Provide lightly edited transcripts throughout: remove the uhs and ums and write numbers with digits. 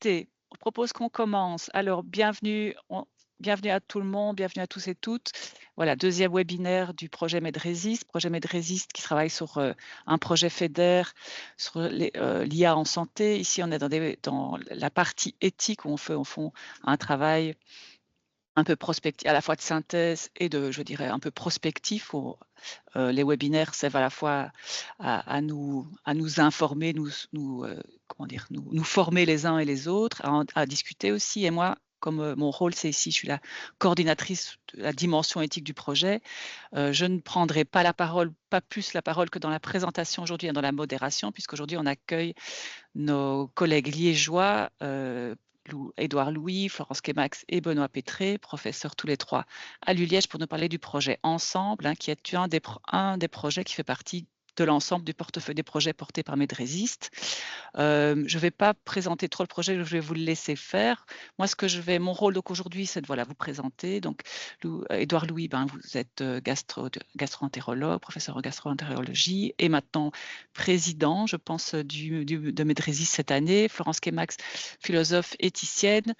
écoutez, on propose qu'on commence. Alors bienvenue à tout le monde, bienvenue à tous et toutes. Voilà, deuxième webinaire du projet MedRésiste qui travaille sur, un projet FEDER sur l'IA en santé. Ici, on est dans la partie éthique où on fait au fond un travail un peu à la fois de synthèse et je dirais, un peu prospectif où, les webinaires servent à la fois à nous informer, comment dire? Nous former les uns et les autres, à discuter aussi et moi, comme, mon rôle, c'est ici, je suis la coordinatrice de la dimension éthique du projet, je ne prendrai pas plus la parole que dans la présentation aujourd'hui et dans la modération, puisqu'aujourd'hui on accueille nos collègues liégeois, Édouard Louis, Florence Kemax et Benoît Pétré, professeurs tous les 3 à l'ULiège pour nous parler du projet Ensemble, hein, qui est un des projets qui fait partie de l'ensemble du portefeuille des projets portés par MedRésiste. Je ne vais pas présenter trop le projet, je vais vous le laisser faire. Moi, mon rôle donc aujourd'hui, c'est de voilà, vous présenter. Donc, Édouard Louis, ben, vous êtes gastro-entérologue, professeur en gastro-entérologie et maintenant président, je pense, de MedRésiste cette année. Florence Kemax, philosophe éthicienne.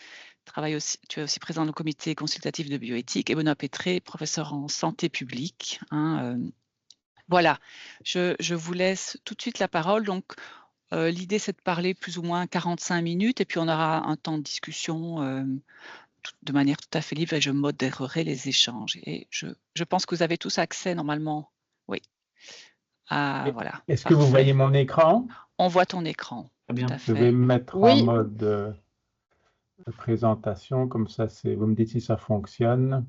Tu es aussi président du comité consultatif de bioéthique et Benoît Pétré, professeur en santé publique. Hein, voilà, je vous laisse tout de suite la parole. Donc, l'idée, c'est de parler plus ou moins 45 minutes et puis on aura un temps de discussion de manière tout à fait libre et je modérerai les échanges. Et je pense que vous avez tous accès normalement, oui, voilà, Est-ce que vous parfait. voyez mon écran? On voit ton écran, Très tout bien. à Je vais fait. me mettre en Oui, mode de présentation, comme ça, vous me dites si ça fonctionne.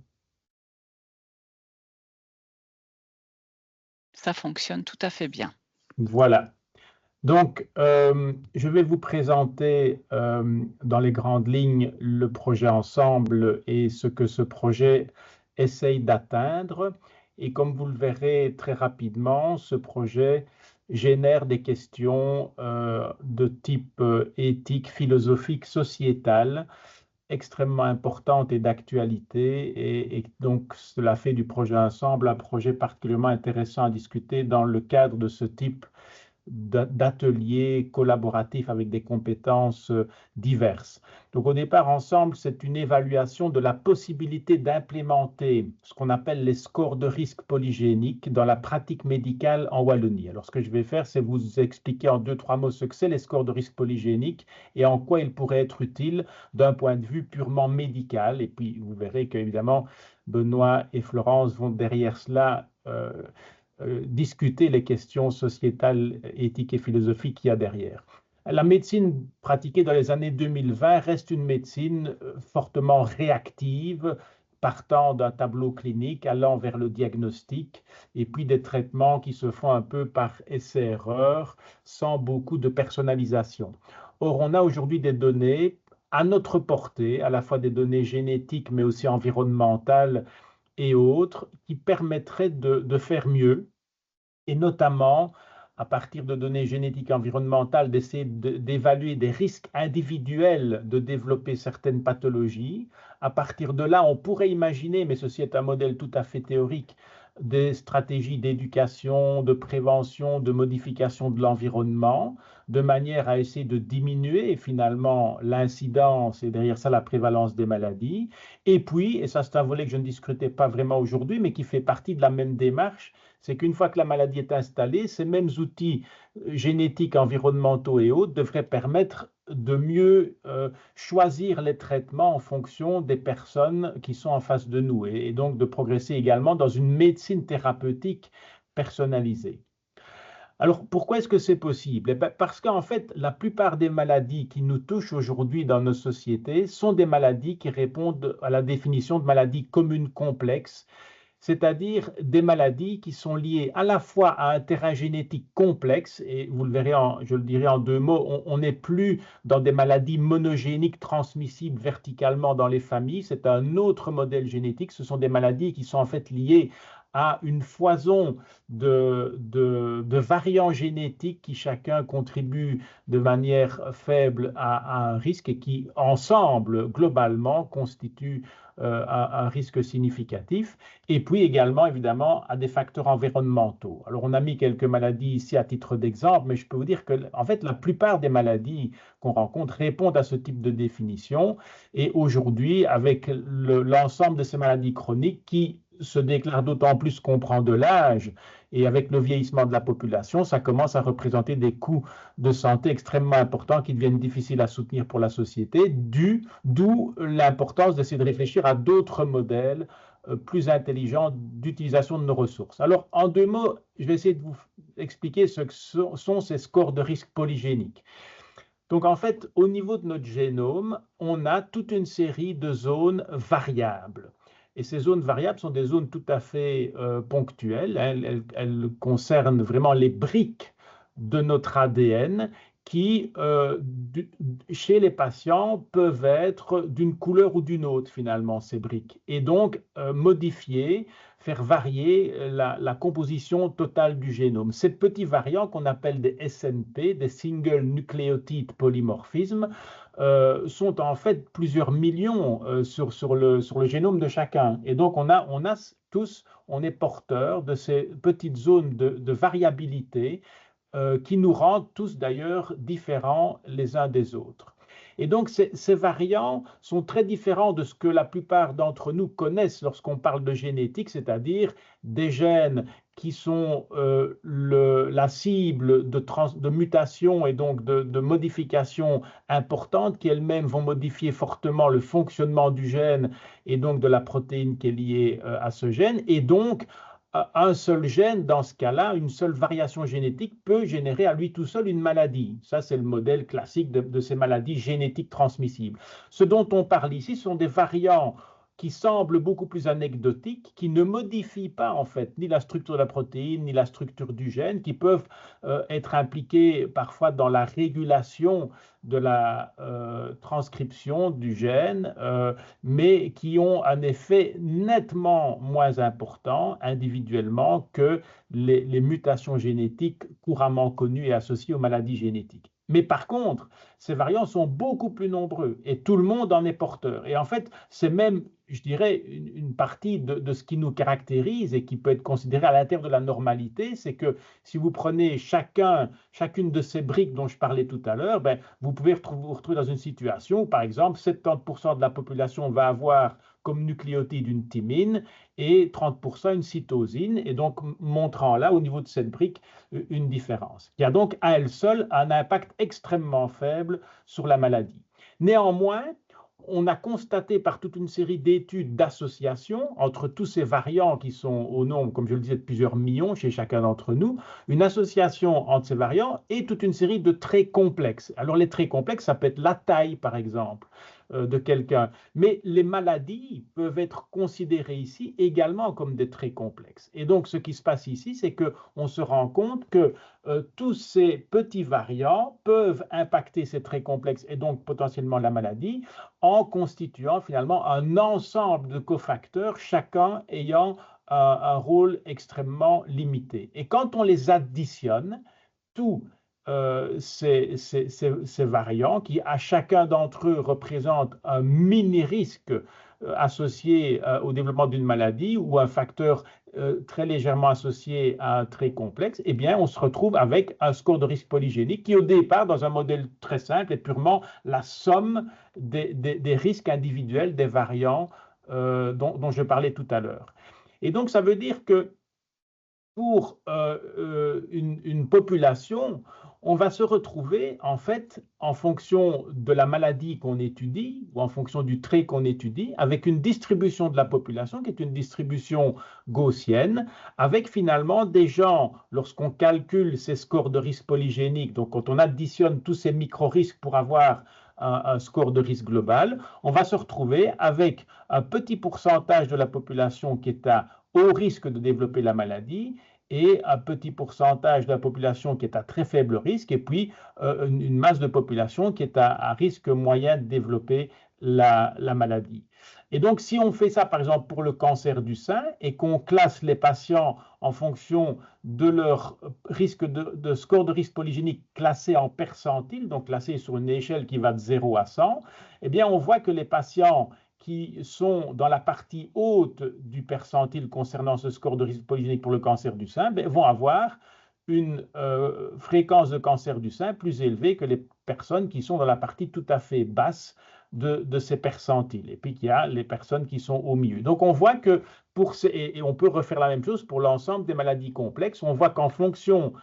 Ça fonctionne tout à fait bien. Voilà. Donc, je vais vous présenter dans les grandes lignes le projet Ensemble et ce que ce projet essaye d'atteindre. Et comme vous le verrez très rapidement, ce projet génère des questions de type éthique, philosophique, sociétal, extrêmement importantes et d'actualité. Et donc, cela fait du projet Ensemble un projet particulièrement intéressant à discuter dans le cadre de ce type d'ateliers collaboratifs avec des compétences diverses. Donc au départ, Ensemble, c'est une évaluation de la possibilité d'implémenter ce qu'on appelle les scores de risque polygéniques dans la pratique médicale en Wallonie. Alors ce que je vais faire, c'est vous expliquer en 2-3 mots ce que c'est les scores de risque polygéniques et en quoi ils pourraient être utiles d'un point de vue purement médical. Et puis vous verrez qu'évidemment, Benoît et Florence vont derrière cela discuter les questions sociétales, éthiques et philosophiques qu'il y a derrière. La médecine pratiquée dans les années 2020 reste une médecine fortement réactive, partant d'un tableau clinique, allant vers le diagnostic, et puis des traitements qui se font un peu par essai-erreur, sans beaucoup de personnalisation. Or, on a aujourd'hui des données à notre portée, à la fois des données génétiques, mais aussi environnementales et autres, qui permettraient de faire mieux, et notamment à partir de données génétiques environnementales, d'essayer d'évaluer des risques individuels de développer certaines pathologies. À partir de là, on pourrait imaginer, mais ceci est un modèle tout à fait théorique, des stratégies d'éducation, de prévention, de modification de l'environnement, de manière à essayer de diminuer finalement l'incidence et derrière ça la prévalence des maladies. Et puis, et ça c'est un volet que je ne discutais pas vraiment aujourd'hui, mais qui fait partie de la même démarche, c'est qu'une fois que la maladie est installée, ces mêmes outils génétiques, environnementaux et autres devraient permettre de mieux choisir les traitements en fonction des personnes qui sont en face de nous et donc de progresser également dans une médecine thérapeutique personnalisée. Alors, pourquoi est-ce que c'est possible? Parce qu'en fait, la plupart des maladies qui nous touchent aujourd'hui dans nos sociétés sont des maladies qui répondent à la définition de maladies communes complexes, c'est-à-dire des maladies qui sont liées à la fois à un terrain génétique complexe, et vous le verrez, je le dirai en 2 mots, on n'est plus dans des maladies monogéniques transmissibles verticalement dans les familles, c'est un autre modèle génétique, ce sont des maladies qui sont en fait liées à une foison de variants génétiques qui chacun contribue de manière faible à un risque et qui, ensemble, globalement, constituent un risque significatif. Et puis également, évidemment, à des facteurs environnementaux. Alors, on a mis quelques maladies ici à titre d'exemple, mais je peux vous dire que, en fait, la plupart des maladies qu'on rencontre répondent à ce type de définition. Et aujourd'hui, avec l'ensemble de ces maladies chroniques qui se déclarent d'autant plus qu'on prend de l'âge et avec le vieillissement de la population, ça commence à représenter des coûts de santé extrêmement importants qui deviennent difficiles à soutenir pour la société, d'où l'importance d'essayer de réfléchir à d'autres modèles plus intelligents d'utilisation de nos ressources. Alors, en 2 mots, je vais essayer de vous expliquer ce que sont ces scores de risque polygéniques. Donc, en fait, au niveau de notre génome, on a toute une série de zones variables. Et ces zones variables sont des zones tout à fait ponctuelles. Elles concernent vraiment les briques de notre ADN qui, chez les patients, peuvent être d'une couleur ou d'une autre, finalement, ces briques. Et donc, modifier, faire varier la composition totale du génome. Ces petits variants qu'on appelle des SNP, des Single Nucleotide Polymorphism, sont en fait plusieurs millions sur le génome de chacun. Et donc, on est porteurs de ces petites zones de variabilité qui nous rendent tous d'ailleurs différents les uns des autres. Et donc, ces variants sont très différents de ce que la plupart d'entre nous connaissent lorsqu'on parle de génétique, c'est-à-dire des gènes qui sont la cible de mutations et donc de modifications importantes qui elles-mêmes vont modifier fortement le fonctionnement du gène et donc de la protéine qui est liée à ce gène. Et donc, un seul gène, dans ce cas-là, une seule variation génétique peut générer à lui tout seul une maladie. Ça, c'est le modèle classique de ces maladies génétiques transmissibles. Ce dont on parle ici sont des variants qui semblent beaucoup plus anecdotiques, qui ne modifient pas en fait ni la structure de la protéine, ni la structure du gène, qui peuvent être impliqués parfois dans la régulation de la transcription du gène, mais qui ont un effet nettement moins important individuellement que les mutations génétiques couramment connues et associées aux maladies génétiques. Mais par contre, ces variants sont beaucoup plus nombreux et tout le monde en est porteur. Et en fait, c'est même, je dirais, une partie de ce qui nous caractérise et qui peut être considéré à l'intérieur de la normalité, c'est que si vous prenez chacune de ces briques dont je parlais tout à l'heure, ben, vous pouvez vous retrouver dans une situation où, par exemple, 70% de la population va avoir comme nucléotide une thymine et 30% une cytosine, et donc montrant là, au niveau de cette brique, une différence, qui a donc à elle seule un impact extrêmement faible sur la maladie. Néanmoins, on a constaté par toute une série d'études d'association entre tous ces variants qui sont au nombre, comme je le disais, de plusieurs millions chez chacun d'entre nous, une association entre ces variants et toute une série de traits complexes. Alors les traits complexes, ça peut être la taille par exemple de quelqu'un, mais les maladies peuvent être considérées ici également comme des traits complexes. Et donc ce qui se passe ici, c'est qu'on se rend compte que tous ces petits variants peuvent impacter ces traits complexes et donc potentiellement la maladie en constituant finalement un ensemble de cofacteurs, chacun ayant un rôle extrêmement limité. Et quand on les additionne, tous ces variants qui, à chacun d'entre eux, représentent un mini-risque associé au développement d'une maladie ou un facteur très légèrement associé à un trait complexe, eh bien, on se retrouve avec un score de risque polygénique qui, au départ, dans un modèle très simple, est purement la somme des risques individuels des variants dont je parlais tout à l'heure. Et donc, ça veut dire que pour une population, on va se retrouver, en fait, en fonction de la maladie qu'on étudie ou en fonction du trait qu'on étudie, avec une distribution de la population qui est une distribution gaussienne, avec finalement des gens, lorsqu'on calcule ces scores de risque polygénique, donc quand on additionne tous ces micro-risques pour avoir un score de risque global, on va se retrouver avec un petit pourcentage de la population qui est à haut risque de développer la maladie et un petit pourcentage de la population qui est à très faible risque, et puis une masse de population qui est à risque moyen de développer la maladie. Et donc, si on fait ça, par exemple, pour le cancer du sein et qu'on classe les patients en fonction de leur risque de score de risque polygénique classé en percentile, donc classé sur une échelle qui va de 0 à 100, eh bien, on voit que les patients qui sont dans la partie haute du percentile concernant ce score de risque polygénique pour le cancer du sein, vont avoir une fréquence de cancer du sein plus élevée que les personnes qui sont dans la partie tout à fait basse de ces percentiles. Et puis qu'il y a les personnes qui sont au milieu. Donc on voit que et on peut refaire la même chose pour l'ensemble des maladies complexes, on voit qu'en fonction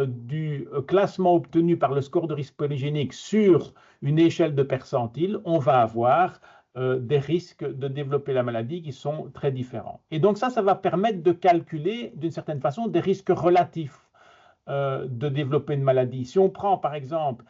du classement obtenu par le score de risque polygénique sur une échelle de percentiles, on va avoir des risques de développer la maladie qui sont très différents. Et donc ça va permettre de calculer d'une certaine façon des risques relatifs de développer une maladie. Si on prend par exemple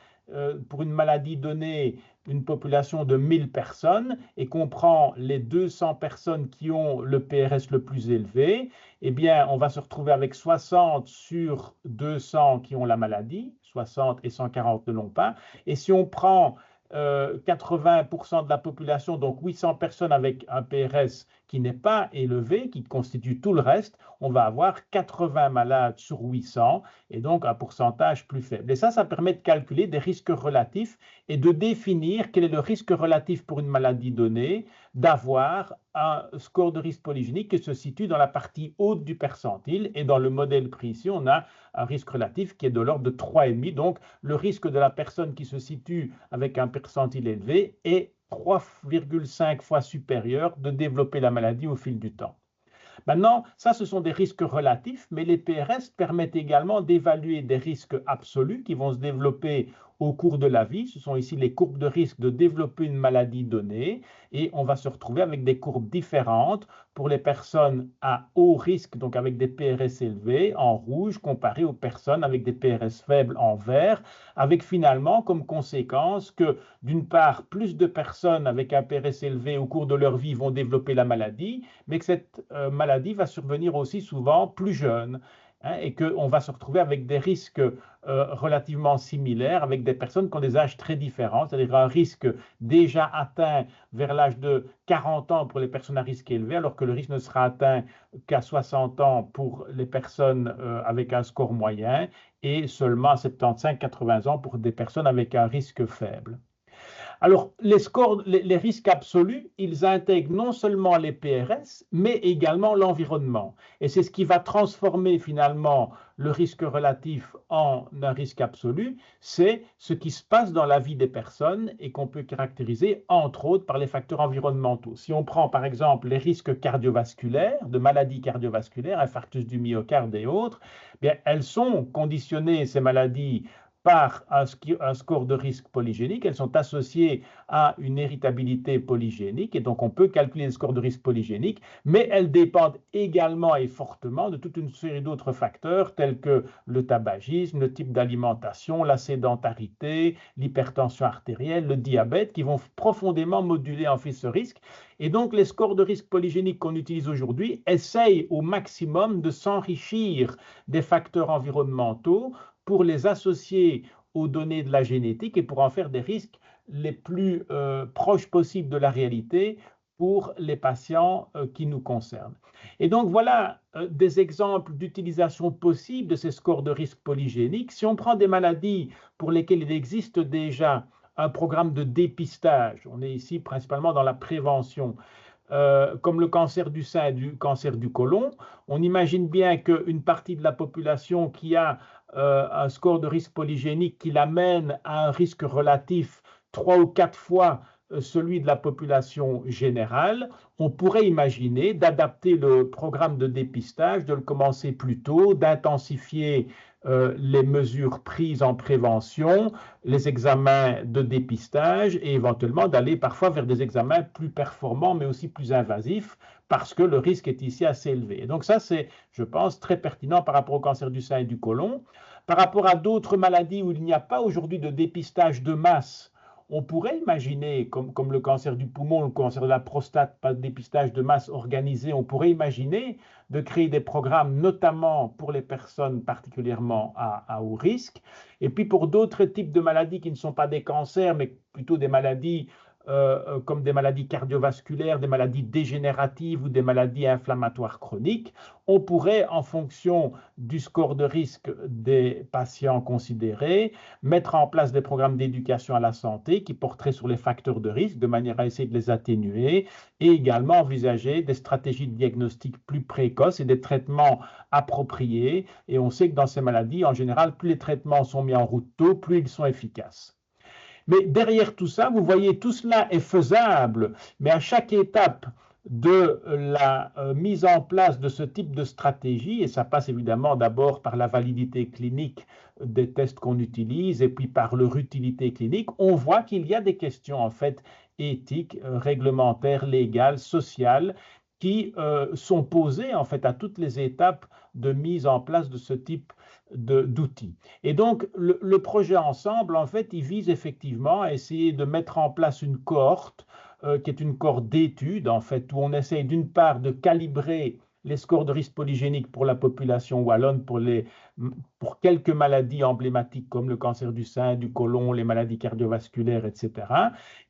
pour une maladie donnée une population de 1000 personnes et qu'on prend les 200 personnes qui ont le PRS le plus élevé, eh bien on va se retrouver avec 60 sur 200 qui ont la maladie, 60 et 140 ne l'ont pas. Et si on prend 80% de la population, donc 800 personnes avec un PRS qui n'est pas élevé, qui constitue tout le reste, on va avoir 80 malades sur 800 et donc un pourcentage plus faible. Et ça permet de calculer des risques relatifs et de définir quel est le risque relatif pour une maladie donnée d'avoir un score de risque polygénique qui se situe dans la partie haute du percentile. Et dans le modèle pris ici, on a un risque relatif qui est de l'ordre de 3,5. Donc, le risque de la personne qui se situe avec un percentile élevé est 3,5 fois supérieur de développer la maladie au fil du temps. Maintenant, ça, ce sont des risques relatifs, mais les PRS permettent également d'évaluer des risques absolus qui vont se développer au cours de la vie. Ce sont ici les courbes de risque de développer une maladie donnée et on va se retrouver avec des courbes différentes pour les personnes à haut risque, donc avec des PRS élevés en rouge, comparé aux personnes avec des PRS faibles en vert, avec finalement comme conséquence que d'une part, plus de personnes avec un PRS élevé au cours de leur vie vont développer la maladie, mais que cette maladie va survenir aussi souvent plus jeune. Et qu'on va se retrouver avec des risques relativement similaires, avec des personnes qui ont des âges très différents, c'est-à-dire un risque déjà atteint vers l'âge de 40 ans pour les personnes à risque élevé, alors que le risque ne sera atteint qu'à 60 ans pour les personnes avec un score moyen, et seulement à 75-80 ans pour des personnes avec un risque faible. Alors, les risques absolus, ils intègrent non seulement les PRS, mais également l'environnement. Et c'est ce qui va transformer finalement le risque relatif en un risque absolu, c'est ce qui se passe dans la vie des personnes et qu'on peut caractériser entre autres par les facteurs environnementaux. Si on prend par exemple les risques cardiovasculaires, de maladies cardiovasculaires, infarctus du myocarde et autres, bien, elles sont conditionnées, ces maladies, par un score de risque polygénique, elles sont associées à une héritabilité polygénique et donc on peut calculer le score de risque polygénique, mais elles dépendent également et fortement de toute une série d'autres facteurs tels que le tabagisme, le type d'alimentation, la sédentarité, l'hypertension artérielle, le diabète qui vont profondément moduler en fait ce risque. Et donc les scores de risque polygénique qu'on utilise aujourd'hui essayent au maximum de s'enrichir des facteurs environnementaux pour les associer aux données de la génétique et pour en faire des risques les plus proches possibles de la réalité pour les patients qui nous concernent. Et donc voilà des exemples d'utilisation possible de ces scores de risque polygéniques. Si on prend des maladies pour lesquelles il existe déjà un programme de dépistage, on est ici principalement dans la prévention, comme le cancer du sein et du cancer du côlon, on imagine bien qu'une partie de la population qui a un score de risque polygénique qui l'amène à un risque relatif 3 ou 4 fois celui de la population générale, on pourrait imaginer d'adapter le programme de dépistage, de le commencer plus tôt, d'intensifier les mesures prises en prévention, les examens de dépistage et éventuellement d'aller parfois vers des examens plus performants mais aussi plus invasifs parce que le risque est ici assez élevé. Et donc ça, c'est, je pense, très pertinent par rapport au cancer du sein et du côlon. Par rapport à d'autres maladies où il n'y a pas aujourd'hui de dépistage de masse, on pourrait imaginer, comme le cancer du poumon, le cancer de la prostate, pas de dépistage de masse organisé, on pourrait imaginer de créer des programmes, notamment pour les personnes particulièrement à haut risque. Et puis pour d'autres types de maladies qui ne sont pas des cancers, mais plutôt des maladies comme des maladies cardiovasculaires, des maladies dégénératives ou des maladies inflammatoires chroniques, on pourrait, en fonction du score de risque des patients considérés, mettre en place des programmes d'éducation à la santé qui porteraient sur les facteurs de risque de manière à essayer de les atténuer et également envisager des stratégies de diagnostic plus précoces et des traitements appropriés. Et on sait que dans ces maladies, en général, plus les traitements sont mis en route tôt, plus ils sont efficaces. Mais derrière tout ça, vous voyez, tout cela est faisable, mais à chaque étape de la mise en place de ce type de stratégie, et ça passe évidemment d'abord par la validité clinique des tests qu'on utilise et puis par leur utilité clinique, on voit qu'il y a des questions en fait éthiques, réglementaires, légales, sociales qui sont posées en fait à toutes les étapes de mise en place de ce type d'outils. Et donc, le projet Ensemble, en fait, il vise effectivement à essayer de mettre en place une cohorte qui est une cohorte d'études, en fait, où on essaye d'une part de calibrer les scores de risque polygénique pour la population wallonne, pour quelques maladies emblématiques comme le cancer du sein, du côlon, les maladies cardiovasculaires, etc.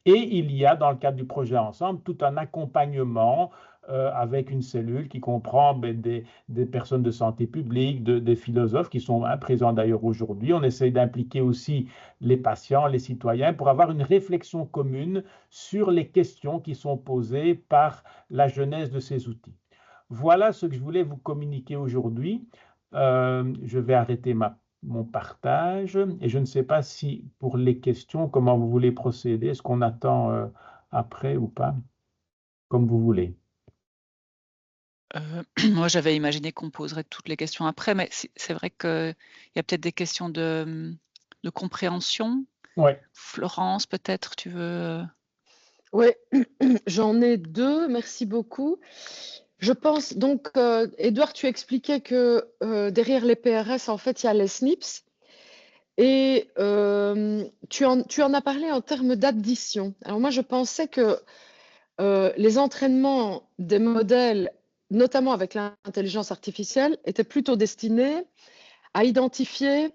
Et il y a, dans le cadre du projet Ensemble, tout un accompagnement avec une cellule qui comprend des personnes de santé publique, des philosophes qui sont présents d'ailleurs aujourd'hui. On essaye d'impliquer aussi les patients, les citoyens, pour avoir une réflexion commune sur les questions qui sont posées par la genèse de ces outils. Voilà ce que je voulais vous communiquer aujourd'hui. Je vais arrêter mon partage et je ne sais pas si pour les questions, comment vous voulez procéder, est-ce qu'on attend après ou pas, comme vous voulez. Moi, j'avais imaginé qu'on poserait toutes les questions après, mais c'est vrai qu'il y a peut-être des questions de compréhension. Ouais. Florence, peut-être, tu veux... Oui, j'en ai deux, merci beaucoup. Je pense donc, Édouard, tu expliquais que derrière les PRS, en fait, il y a les SNPs. Et tu en as parlé en termes d'addition. Alors moi, je pensais que les entraînements des modèles, notamment avec l'intelligence artificielle, étaient plutôt destinés à identifier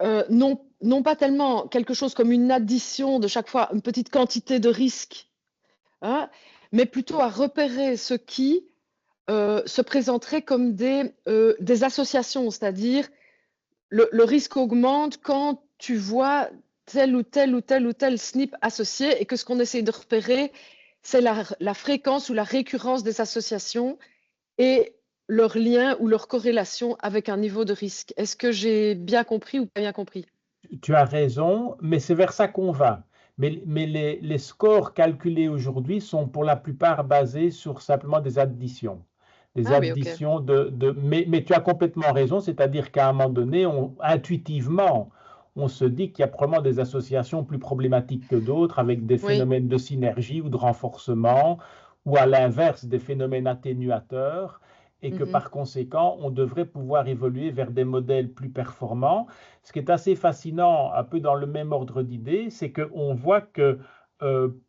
non pas tellement quelque chose comme une addition de chaque fois, une petite quantité de risque, hein, mais plutôt à repérer ce qui se présenterait comme des associations, c'est-à-dire le risque augmente quand tu vois tel ou tel ou tel ou tel SNP associé et que ce qu'on essaie de repérer, c'est la fréquence ou la récurrence des associations et leur lien ou leur corrélation avec un niveau de risque. Est-ce que j'ai bien compris ou pas bien compris? Tu as raison, mais c'est vers ça qu'on va. Mais les scores calculés aujourd'hui sont pour la plupart basés sur simplement des additions. Des additions mais tu as complètement raison, c'est-à-dire qu'à un moment donné, intuitivement, on se dit qu'il y a probablement des associations plus problématiques que d'autres avec des phénomènes de synergie ou de renforcement, ou à l'inverse, des phénomènes atténuateurs, et que par conséquent, on devrait pouvoir évoluer vers des modèles plus performants. Ce qui est assez fascinant, un peu dans le même ordre d'idées, c'est qu'on voit que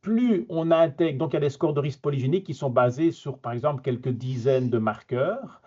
plus on intègre, donc il y a des scores de risque polygéniques qui sont basés sur, par exemple, quelques dizaines de marqueurs,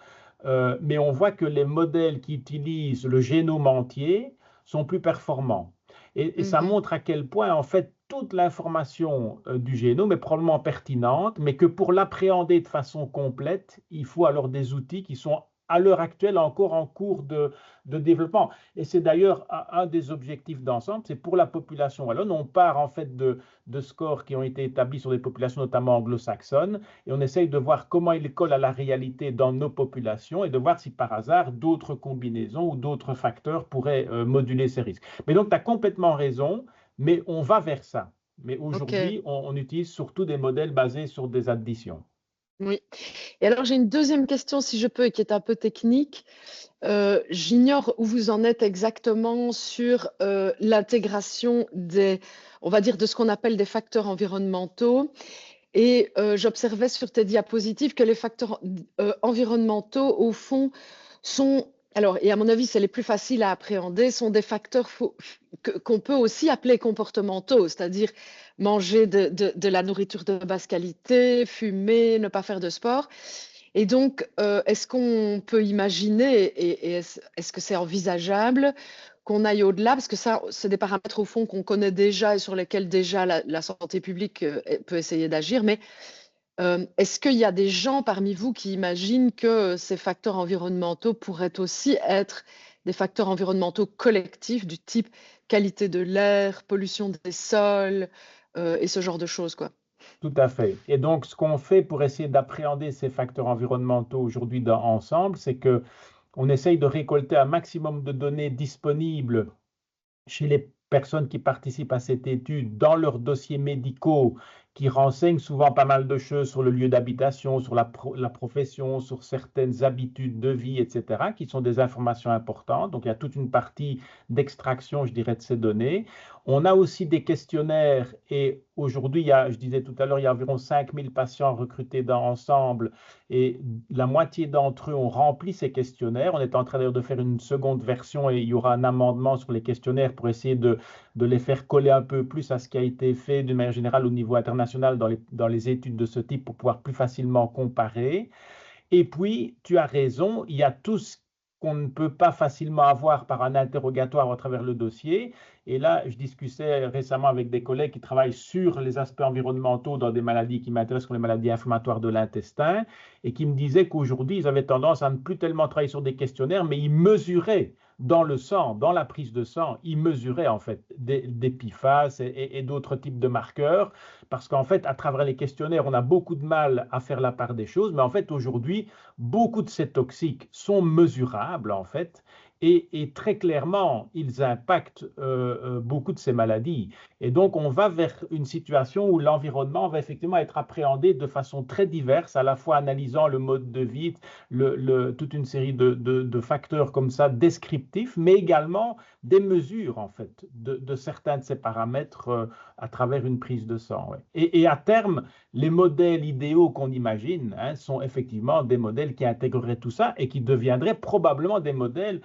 mais on voit que les modèles qui utilisent le génome entier sont plus performants. Et ça montre à quel point, en fait, toute l'information du génome est probablement pertinente, mais que pour l'appréhender de façon complète, il faut alors des outils qui sont à l'heure actuelle encore en cours de développement. Et c'est d'ailleurs un des objectifs d'ensemble, c'est pour la population wallonne. On part en fait de scores qui ont été établis sur des populations notamment anglo-saxonnes et on essaye de voir comment ils collent à la réalité dans nos populations et de voir si par hasard d'autres combinaisons ou d'autres facteurs pourraient moduler ces risques. Mais donc tu as complètement raison, mais on va vers ça. Mais aujourd'hui, on utilise surtout des modèles basés sur des additions. Oui. Et alors, j'ai une deuxième question, si je peux, et qui est un peu technique. J'ignore où vous en êtes exactement sur l'intégration on va dire, de ce qu'on appelle des facteurs environnementaux. Et j'observais sur tes diapositives que les facteurs environnementaux, au fond, alors, et à mon avis, c'est les plus faciles à appréhender, sont des facteurs qu'on peut aussi appeler comportementaux, c'est-à-dire manger de la nourriture de basse qualité, fumer, ne pas faire de sport. Et donc, est-ce qu'on peut imaginer, et est-ce que c'est envisageable, qu'on aille au-delà, parce que ça, c'est des paramètres au fond qu'on connaît déjà et sur lesquels déjà la santé publique peut essayer d'agir. Mais est-ce qu'il y a des gens parmi vous qui imaginent que ces facteurs environnementaux pourraient aussi être des facteurs environnementaux collectifs du type qualité de l'air, pollution des sols et ce genre de choses, quoi? Tout à fait. Et donc, ce qu'on fait pour essayer d'appréhender ces facteurs environnementaux aujourd'hui ensemble, c'est que on essaye de récolter un maximum de données disponibles chez les personnes qui participent à cette étude dans leurs dossiers médicaux qui renseignent souvent pas mal de choses sur le lieu d'habitation, sur la profession, sur certaines habitudes de vie, etc., qui sont des informations importantes. Donc, il y a toute une partie d'extraction, je dirais, de ces données. On a aussi des questionnaires et aujourd'hui, je disais tout à l'heure, il y a environ 5000 patients recrutés dans Ensemble et la moitié d'entre eux ont rempli ces questionnaires. On est en train d'ailleurs de faire une seconde version et il y aura un amendement sur les questionnaires pour essayer de les faire coller un peu plus à ce qui a été fait d'une manière générale au niveau international dans les études de ce type pour pouvoir plus facilement comparer. Et puis, tu as raison, il y a tout ce qu'on ne peut pas facilement avoir par un interrogatoire à travers le dossier. Et là, je discutais récemment avec des collègues qui travaillent sur les aspects environnementaux dans des maladies qui m'intéressent, comme les maladies inflammatoires de l'intestin, et qui me disaient qu'aujourd'hui, ils avaient tendance à ne plus tellement travailler sur des questionnaires, mais ils mesuraient dans le sang, dans la prise de sang, ils mesuraient en fait des PFAS et d'autres types de marqueurs, parce qu'en fait, à travers les questionnaires, on a beaucoup de mal à faire la part des choses, mais en fait, aujourd'hui, beaucoup de ces toxiques sont mesurables en fait, et très clairement, ils impactent beaucoup de ces maladies. Et donc, on va vers une situation où l'environnement va effectivement être appréhendé de façon très diverse, à la fois analysant le mode de vie, toute une série de facteurs comme ça descriptifs, mais également des mesures en fait de certains de ces paramètres à travers une prise de sang. Ouais. Et à terme, les modèles idéaux qu'on imagine sont effectivement des modèles qui intégreraient tout ça et qui deviendraient probablement des modèles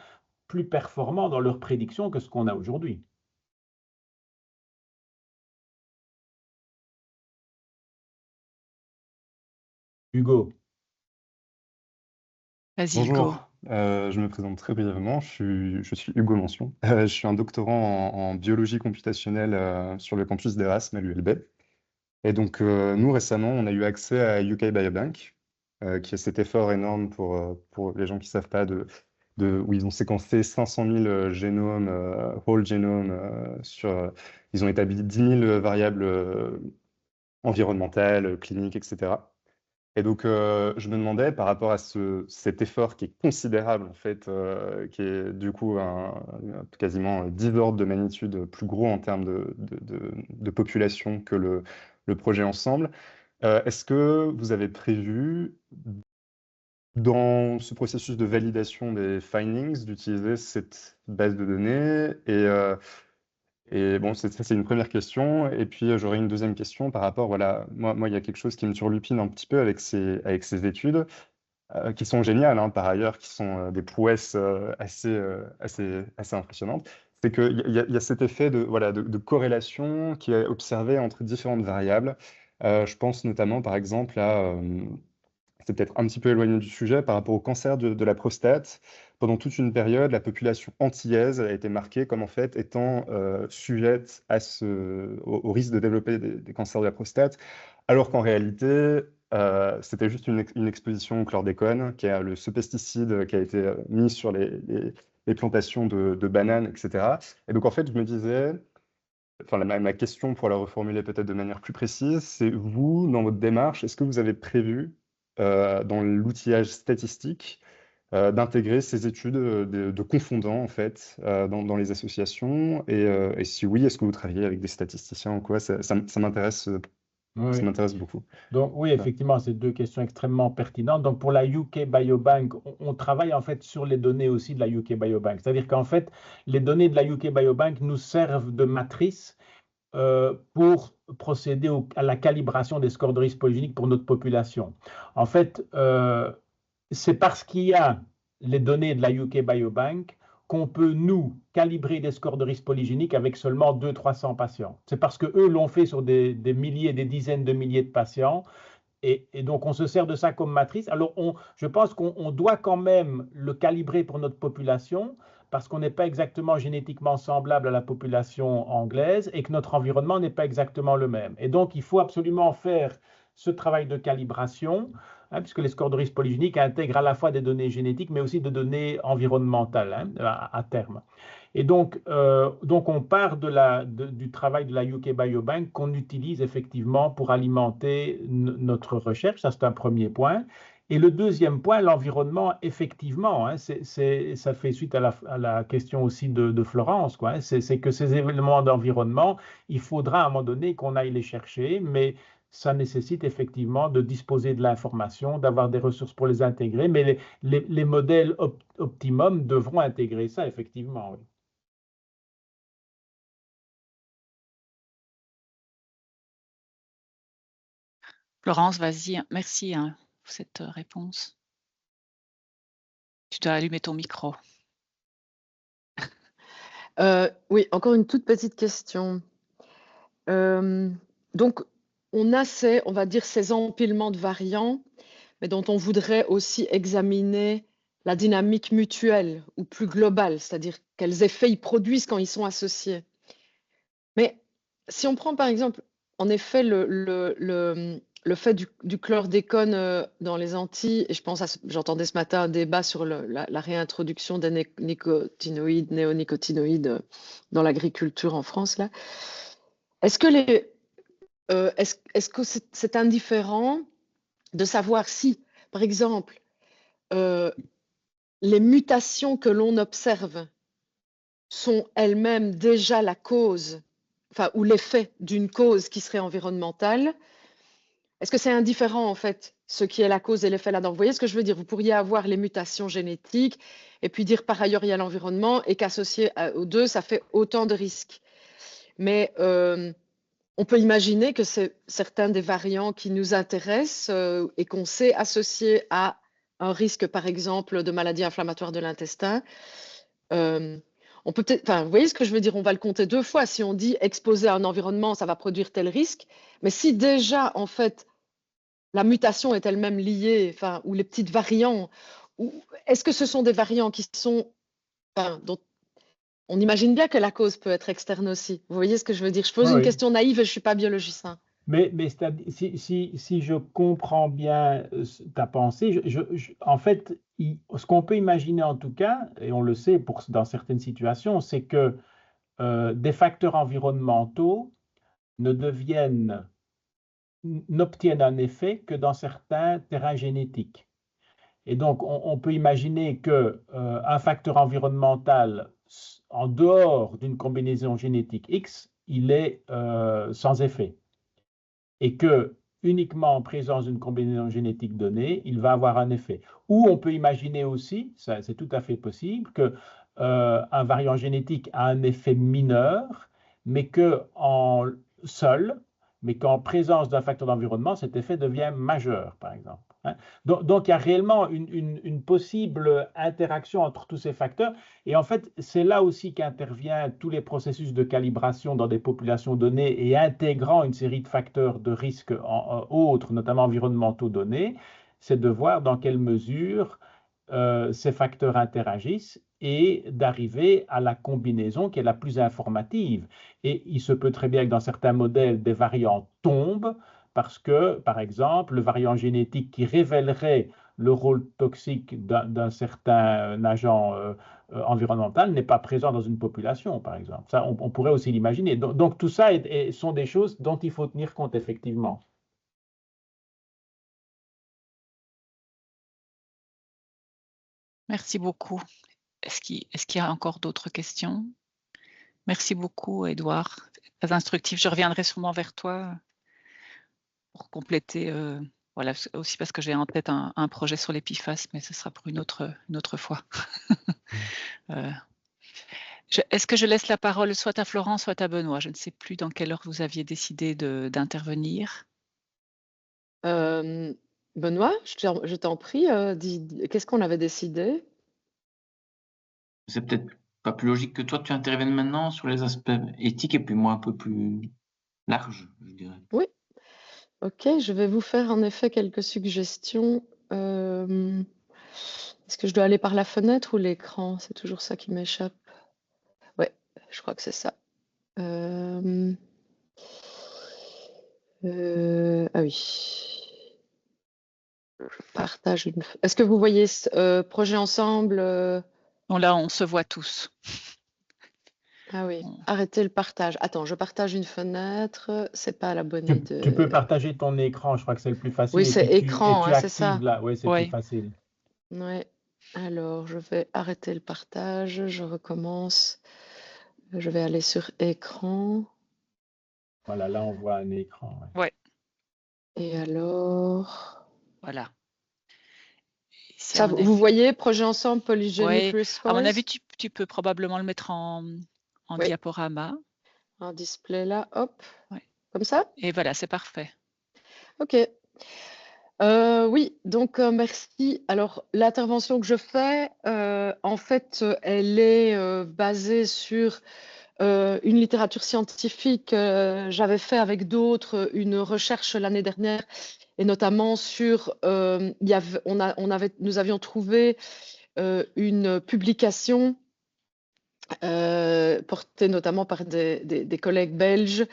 plus performants dans leurs prédictions que ce qu'on a aujourd'hui. Hugo. Vas-y, Hugo. Bonjour, je me présente très brièvement, je suis Hugo Mention. Je suis un doctorant en biologie computationnelle sur le campus d'Erasme à l'ULB. Et donc, nous, récemment, on a eu accès à UK Biobank, qui est cet effort énorme pour les gens qui ne savent pas, où ils ont séquencé 500 000 génomes, whole genome, ils ont établi 10 000 variables environnementales, cliniques, etc. Et donc, je me demandais, par rapport à cet effort qui est considérable, en fait, qui est du coup quasiment 10 ordres de magnitude plus gros en termes de population que le projet Ensemble, est-ce que vous avez prévu, dans ce processus de validation des findings, d'utiliser cette base de données et bon, ça, c'est une première question. Et puis, j'aurais une deuxième question par rapport, voilà, moi, il y a quelque chose qui me turlupine un petit peu avec ces études, qui sont géniales, hein, par ailleurs, qui sont des prouesses assez impressionnantes. C'est qu'il y a cet effet voilà, de corrélation qui est observé entre différentes variables. Je pense notamment, par exemple, c'est peut-être un petit peu éloigné du sujet, par rapport au cancer de la prostate. Pendant toute une période, la population antillaise a été marquée comme en fait étant sujette au risque de développer des cancers de la prostate, alors qu'en réalité, c'était juste une exposition au chlordécone, qui est ce pesticide qui a été mis sur les plantations de bananes, etc. Et donc en fait, je me disais, enfin ma question pour la reformuler peut-être de manière plus précise, c'est vous, dans votre démarche, est-ce que vous avez prévu dans l'outillage statistique, d'intégrer ces études de confondants en fait dans les associations et si oui, est-ce que vous travaillez avec des statisticiens ou quoi? Ça m'intéresse, Oui. ça m'intéresse beaucoup. Donc oui, effectivement, c'est deux questions extrêmement pertinentes. Donc pour la UK Biobank, on travaille en fait sur les données aussi de la UK Biobank. C'est-à-dire qu'en fait, les données de la UK Biobank nous servent de matrice pour procéder à la calibration des scores de risque polygénique pour notre population. En fait, c'est parce qu'il y a les données de la UK Biobank qu'on peut, nous, calibrer des scores de risque polygénique avec seulement 200-300 patients. C'est parce qu'eux l'ont fait sur des milliers, des dizaines de milliers de patients. Et donc, on se sert de ça comme matrice. Alors, je pense qu'on doit quand même le calibrer pour notre population, parce qu'on n'est pas exactement génétiquement semblable à la population anglaise et que notre environnement n'est pas exactement le même. Et donc, il faut absolument faire ce travail de calibration, puisque les scores de risque polygéniques intègrent à la fois des données génétiques, mais aussi des données environnementales à terme. Et donc on part du travail de la UK Biobank qu'on utilise effectivement pour alimenter notre recherche. Ça, c'est un premier point. Et le deuxième point, l'environnement, effectivement, ça fait suite à la question aussi de Florence, quoi, c'est que ces éléments d'environnement, il faudra à un moment donné qu'on aille les chercher, mais ça nécessite effectivement de disposer de l'information, d'avoir des ressources pour les intégrer, mais les modèles optimum devront intégrer ça, effectivement. Oui. Florence, vas-y, merci pour cette réponse. Tu dois allumer ton micro. Oui, encore une toute petite question. Donc, on a on va dire, ces empilements de variants, mais dont on voudrait aussi examiner la dynamique mutuelle ou plus globale, c'est-à-dire quels effets ils produisent quand ils sont associés. Mais si on prend par exemple, en effet, le fait du chlordécone dans les Antilles, et je pense, j'entendais ce matin un débat sur la réintroduction des nicotinoïdes, néonicotinoïdes dans l'agriculture en France, là. Est-ce que c'est indifférent de savoir si, par exemple, les mutations que l'on observe sont elles-mêmes déjà la cause, enfin, ou l'effet d'une cause qui serait environnementale? Est-ce que c'est indifférent, en fait, ce qui est la cause et l'effet là-dedans? Vous voyez ce que je veux dire? Vous pourriez avoir les mutations génétiques et puis dire par ailleurs il y a l'environnement et qu'associé aux deux, ça fait autant de risques. Mais on peut imaginer que c'est certains des variants qui nous intéressent et qu'on sait associer à un risque, par exemple, de maladie inflammatoire de l'intestin. On peut peut-être, enfin, vous voyez ce que je veux dire? On va le compter deux fois. Si on dit exposé à un environnement, ça va produire tel risque. Mais si déjà, en fait, la mutation est elle-même liée, enfin, ou les petites variants, est-ce que ce sont des variants qui sont, enfin, dont on imagine bien que la cause peut être externe aussi. Vous voyez ce que je veux dire? Je pose une question naïve et je ne suis pas biologicien. Mais si je comprends bien ta pensée, en fait, ce qu'on peut imaginer en tout cas, et on le sait dans certaines situations, c'est que des facteurs environnementaux n'obtiennent un effet que dans certains terrains génétiques. Et donc, on peut imaginer qu'un facteur environnemental, en dehors d'une combinaison génétique X, il est sans effet. Et que uniquement en présence d'une combinaison génétique donnée, il va avoir un effet. Ou on peut imaginer aussi, c'est tout à fait possible, qu'un variant génétique a un effet mineur, mais qu'en présence d'un facteur d'environnement, cet effet devient majeur, par exemple. Donc, il y a réellement une possible interaction entre tous ces facteurs. Et en fait, c'est là aussi qu'interviennent tous les processus de calibration dans des populations données et intégrant une série de facteurs de risque autres, notamment environnementaux donnés. C'est de voir dans quelle mesure ces facteurs interagissent et d'arriver à la combinaison qui est la plus informative. Et il se peut très bien que dans certains modèles, des variants tombent, parce que, par exemple, le variant génétique qui révélerait le rôle toxique d'un certain agent environnemental n'est pas présent dans une population, par exemple. Ça, on pourrait aussi l'imaginer. Donc, tout ça sont des choses dont il faut tenir compte, effectivement. Merci beaucoup. Est-ce qu'il y a encore d'autres questions? Merci beaucoup, Édouard. Très instructif. Je reviendrai sûrement vers toi pour compléter. Voilà, aussi parce que j'ai en tête un projet sur les PFAS, mais ce sera pour une autre fois. Est-ce que je laisse la parole soit à Florence, soit à Benoît? Je ne sais plus dans quelle heure vous aviez décidé d'intervenir. Benoît, je t'en prie, qu'est-ce qu'on avait décidé? C'est peut-être pas plus logique que toi tu interviennes maintenant sur les aspects éthiques et puis moi un peu plus large, je dirais. Oui. Ok, je vais vous faire en effet quelques suggestions. Est-ce que je dois aller par la fenêtre ou l'écran? C'est toujours ça qui m'échappe. Ouais, je crois que c'est ça. Ah oui. Partage une... Est-ce que vous voyez ce projet ensemble? Bon, là, on se voit tous. Ah oui, On- arrêtez le partage. Attends, je partage une fenêtre. C'est pas la bonne Tu idée. peux partager ton écran, je crois que c'est le plus facile. Oui, Et c'est puis écran, tu hein, c'est actives ça. là. Oui, c'est plus Ouais. facile. Ouais. Alors, je vais arrêter le partage. Je recommence. Je vais aller sur écran. Voilà, là, on voit un écran. Ouais. Ouais, Et alors... voilà. Ici, à Ça, mon vous avis, voyez, projet ensemble, polygenic ouais, à mon avis, response. tu peux probablement le mettre en Oui, diaporama. un display là, hop, Ouais. comme ça. Et voilà, c'est parfait. OK. Oui, donc merci. Alors, l'intervention que je fais, en fait, elle est basée sur une littérature scientifique. J'avais fait avec d'autres une recherche l'année dernière, et notamment sur, nous avions trouvé une publication portée notamment par des collègues belges,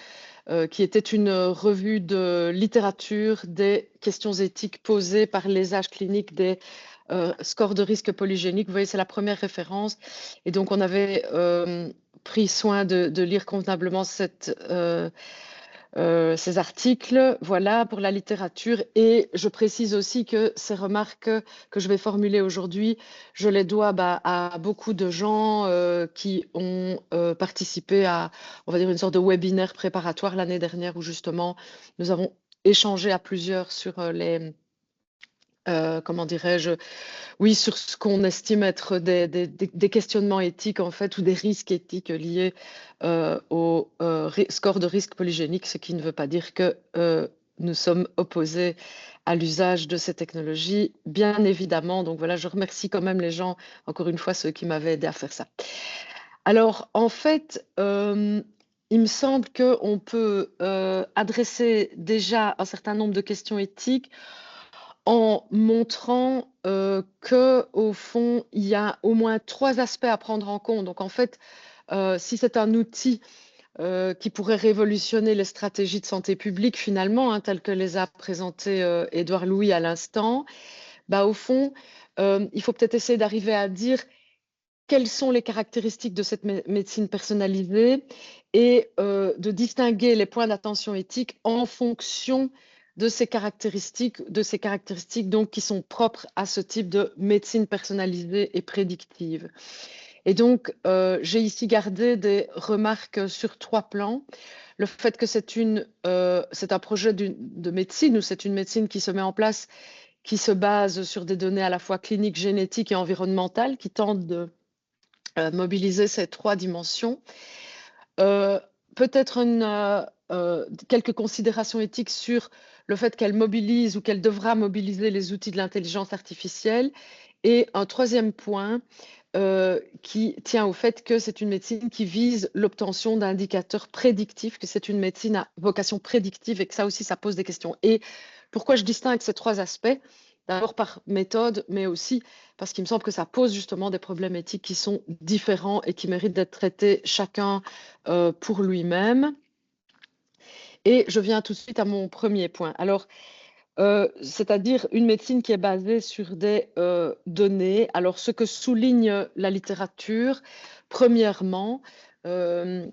qui était une revue de littérature des questions éthiques posées par les âges cliniques des scores de risque polygénique. Vous voyez, c'est la première référence. Et donc, on avait pris soin de lire convenablement ces articles, voilà, pour la littérature. Et je précise aussi que ces remarques que je vais formuler aujourd'hui, je les dois à beaucoup de gens qui ont participé à, on va dire, une sorte de webinaire préparatoire l'année dernière où justement nous avons échangé à plusieurs sur comment dirais-je, oui, sur ce qu'on estime être des questionnements éthiques, en fait, ou des risques éthiques liés au score de risque polygénique, ce qui ne veut pas dire que nous sommes opposés à l'usage de ces technologies, bien évidemment. Donc voilà, je remercie quand même les gens, encore une fois, ceux qui m'avaient aidé à faire ça. Alors, en fait, il me semble qu'on peut adresser déjà un certain nombre de questions éthiques en montrant que, au fond, il y a au moins 3 aspects à prendre en compte. Donc, en fait, si c'est un outil qui pourrait révolutionner les stratégies de santé publique, finalement, hein, telles que les a présentées Édouard Louis à l'instant, bah, au fond, il faut peut-être essayer d'arriver à dire quelles sont les caractéristiques de cette médecine personnalisée et de distinguer les points d'attention éthique en fonction de ces caractéristiques donc, qui sont propres à ce type de médecine personnalisée et prédictive. Et donc, j'ai ici gardé des remarques sur 3 plans. Le fait que c'est un projet de médecine, ou c'est une médecine qui se met en place, qui se base sur des données à la fois cliniques, génétiques et environnementales, qui tentent de mobiliser ces 3 dimensions. Peut-être quelques considérations éthiques sur le fait qu'elle mobilise ou qu'elle devra mobiliser les outils de l'intelligence artificielle. Et un 3e point qui tient au fait que c'est une médecine qui vise l'obtention d'indicateurs prédictifs, que c'est une médecine à vocation prédictive et que ça aussi, ça pose des questions. Et pourquoi je distingue ces 3 aspects? D'abord par méthode, mais aussi parce qu'il me semble que ça pose justement des problèmes éthiques qui sont différents et qui méritent d'être traités chacun pour lui-même. Et je viens tout de suite à mon premier point. Alors, c'est-à-dire une médecine qui est basée sur des données. Alors, ce que souligne la littérature, premièrement,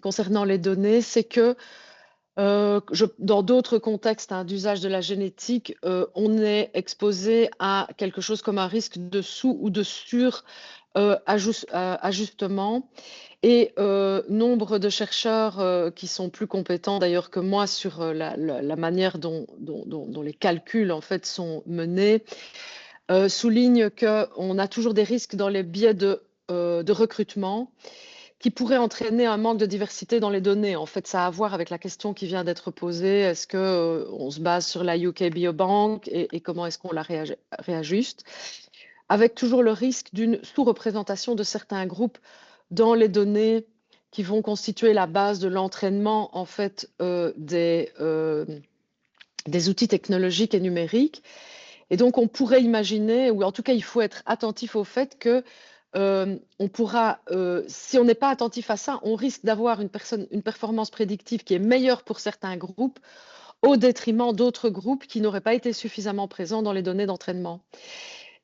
concernant les données, c'est que dans d'autres contextes d'usage de la génétique, on est exposé à quelque chose comme un risque de sous- ou de sur-ajustement. Et nombre de chercheurs qui sont plus compétents d'ailleurs que moi sur la manière dont les calculs en fait sont menés soulignent qu'on a toujours des risques dans les biais de recrutement qui pourraient entraîner un manque de diversité dans les données. En fait, ça a à voir avec la question qui vient d'être posée. Est-ce qu'on se base sur la UK Biobank et comment est-ce qu'on la réajuste? Avec toujours le risque d'une sous-représentation de certains groupes dans les données qui vont constituer la base de l'entraînement en fait des outils technologiques et numériques. Et donc, on pourrait imaginer, ou en tout cas, il faut être attentif au fait que on pourra, si on n'est pas attentif à ça, on risque d'avoir une performance prédictive qui est meilleure pour certains groupes au détriment d'autres groupes qui n'auraient pas été suffisamment présents dans les données d'entraînement.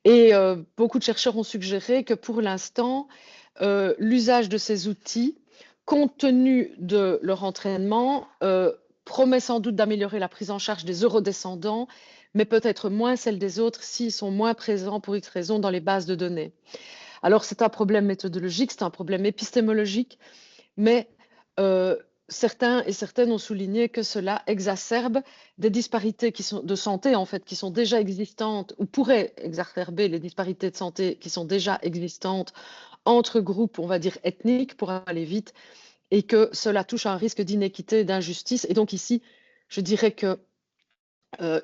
Et beaucoup de chercheurs ont suggéré que pour l'instant, l'usage de ces outils, compte tenu de leur entraînement, promet sans doute d'améliorer la prise en charge des eurodescendants, mais peut-être moins celle des autres s'ils sont moins présents pour X raisons dans les bases de données. Alors, c'est un problème méthodologique, c'est un problème épistémologique, mais certains et certaines ont souligné que cela exacerbe des disparités de santé, en fait, qui sont déjà existantes, ou pourraient exacerber les disparités de santé qui sont déjà existantes entre groupes, on va dire, ethniques, pour aller vite, et que cela touche à un risque d'inéquité, d'injustice. Et donc ici, je dirais que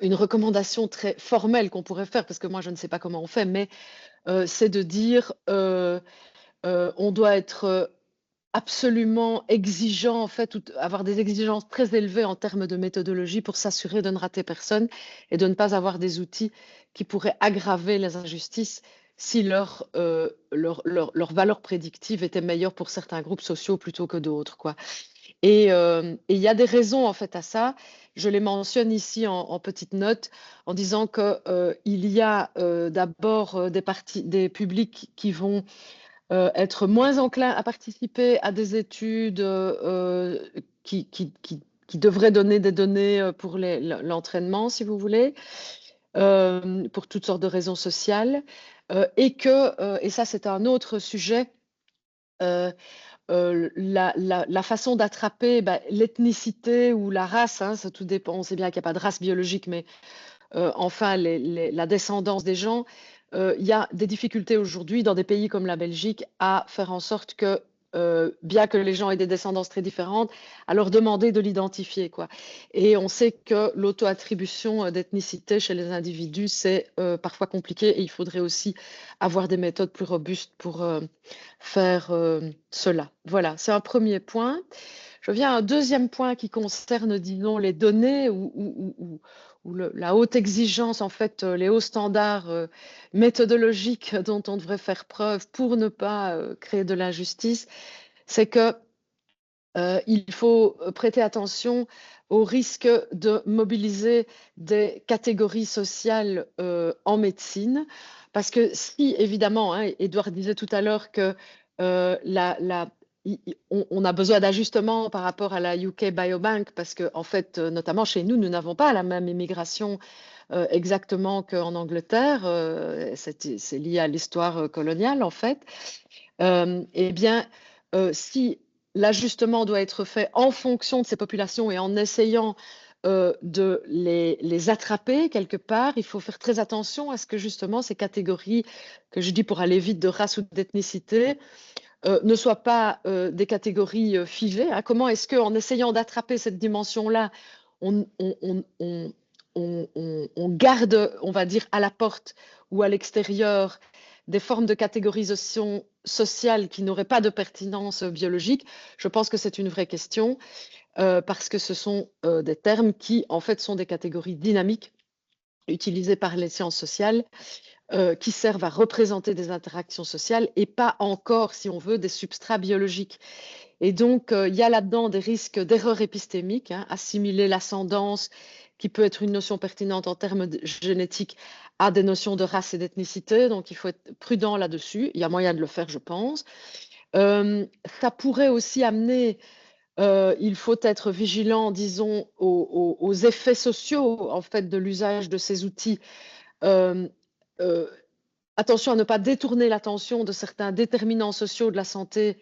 une recommandation très formelle qu'on pourrait faire, parce que moi, je ne sais pas comment on fait, mais c'est de dire on doit être absolument exigeant, en fait, ou avoir des exigences très élevées en termes de méthodologie pour s'assurer de ne rater personne et de ne pas avoir des outils qui pourraient aggraver les injustices si leur valeur prédictive était meilleure pour certains groupes sociaux plutôt que d'autres, quoi. Et il y a des raisons en fait à ça. Je les mentionne ici en petite note en disant qu'il y a d'abord des publics qui vont être moins enclins à participer à des études qui devraient donner des données pour l'entraînement, si vous voulez, pour toutes sortes de raisons sociales, et ça c'est un autre sujet, la façon d'attraper l'ethnicité ou la race, hein, ça tout dépend, on sait bien qu'il n'y a pas de race biologique, mais enfin la descendance des gens, il y a des difficultés aujourd'hui dans des pays comme la Belgique à faire en sorte que, bien que les gens aient des descendances très différentes, à leur demander de l'identifier, quoi. Et on sait que l'auto-attribution d'ethnicité chez les individus, c'est parfois compliqué et il faudrait aussi avoir des méthodes plus robustes pour faire cela. Voilà, c'est un premier point. Je viens à un deuxième point qui concerne, disons, les données ou la haute exigence, en fait, les hauts standards méthodologiques dont on devrait faire preuve pour ne pas créer de l'injustice, c'est que il faut prêter attention au risque de mobiliser des catégories sociales en médecine, parce que si, évidemment, hein, Edouard disait tout à l'heure que on a besoin d'ajustements par rapport à la UK Biobank, parce que, en fait, notamment chez nous, nous n'avons pas la même immigration exactement qu'en Angleterre. C'est lié à l'histoire coloniale, en fait. Eh bien, si l'ajustement doit être fait en fonction de ces populations et en essayant de les attraper quelque part, il faut faire très attention à ce que justement ces catégories, que je dis pour aller vite, de race ou d'ethnicité, ne soient pas des catégories figées, hein. Comment est-ce qu'en essayant d'attraper cette dimension-là, on garde, on va dire, à la porte ou à l'extérieur des formes de catégorisation sociale qui n'auraient pas de pertinence biologique? Je pense que c'est une vraie question parce que ce sont des termes qui, en fait, sont des catégories dynamiques utilisées par les sciences sociales qui servent à représenter des interactions sociales et pas encore, si on veut, des substrats biologiques. Et donc, il y a là-dedans des risques d'erreur épistémique, hein, assimiler l'ascendance, qui peut être une notion pertinente en termes génétiques, à des notions de race et d'ethnicité. Donc, il faut être prudent là-dessus. Il y a moyen de le faire, je pense. Ça pourrait aussi amener, il faut être vigilant, disons, aux effets sociaux, en fait, de l'usage de ces outils. Attention à ne pas détourner l'attention de certains déterminants sociaux de la santé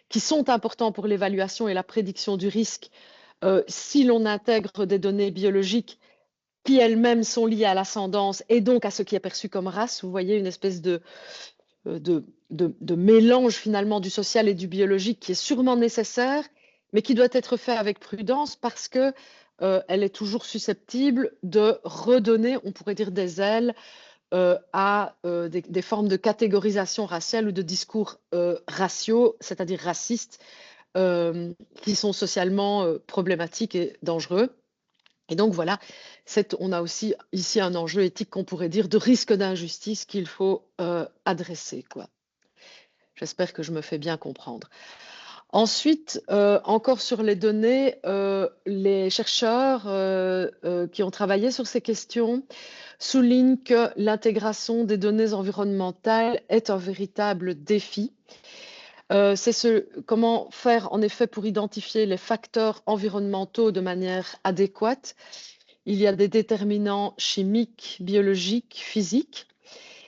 qui sont importants pour l'évaluation et la prédiction du risque si l'on intègre des données biologiques qui elles-mêmes sont liées à l'ascendance et donc à ce qui est perçu comme race. Vous voyez une espèce de mélange finalement du social et du biologique qui est sûrement nécessaire, mais qui doit être fait avec prudence parce que elle est toujours susceptible de redonner, on pourrait dire, des ailes à des formes de catégorisation raciale ou de discours raciaux, c'est-à-dire racistes, qui sont socialement problématiques et dangereux. Et donc voilà, on a aussi ici un enjeu éthique qu'on pourrait dire de risque d'injustice qu'il faut adresser, quoi. J'espère que je me fais bien comprendre. Ensuite, encore sur les données, les chercheurs qui ont travaillé sur ces questions soulignent que l'intégration des données environnementales est un véritable défi. C'est comment faire en effet pour identifier les facteurs environnementaux de manière adéquate. Il y a des déterminants chimiques, biologiques, physiques.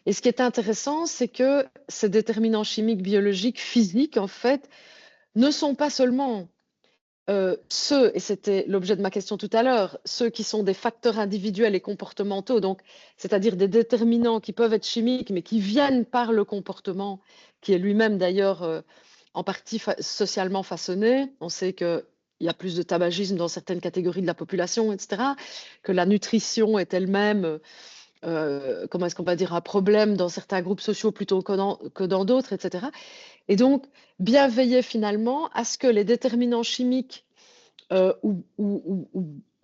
Et ce qui est intéressant, c'est que ces déterminants chimiques, biologiques, physiques, en fait, ne sont pas seulement ceux, et c'était l'objet de ma question tout à l'heure, ceux qui sont des facteurs individuels et comportementaux, donc c'est-à-dire des déterminants qui peuvent être chimiques, mais qui viennent par le comportement, qui est lui-même d'ailleurs en partie socialement façonné. On sait qu'il y a plus de tabagisme dans certaines catégories de la population, etc., que la nutrition est elle-même, comment est-ce qu'on va dire, un problème dans certains groupes sociaux plutôt que dans d'autres, etc. Et donc, bien veiller finalement à ce que les déterminants chimiques ou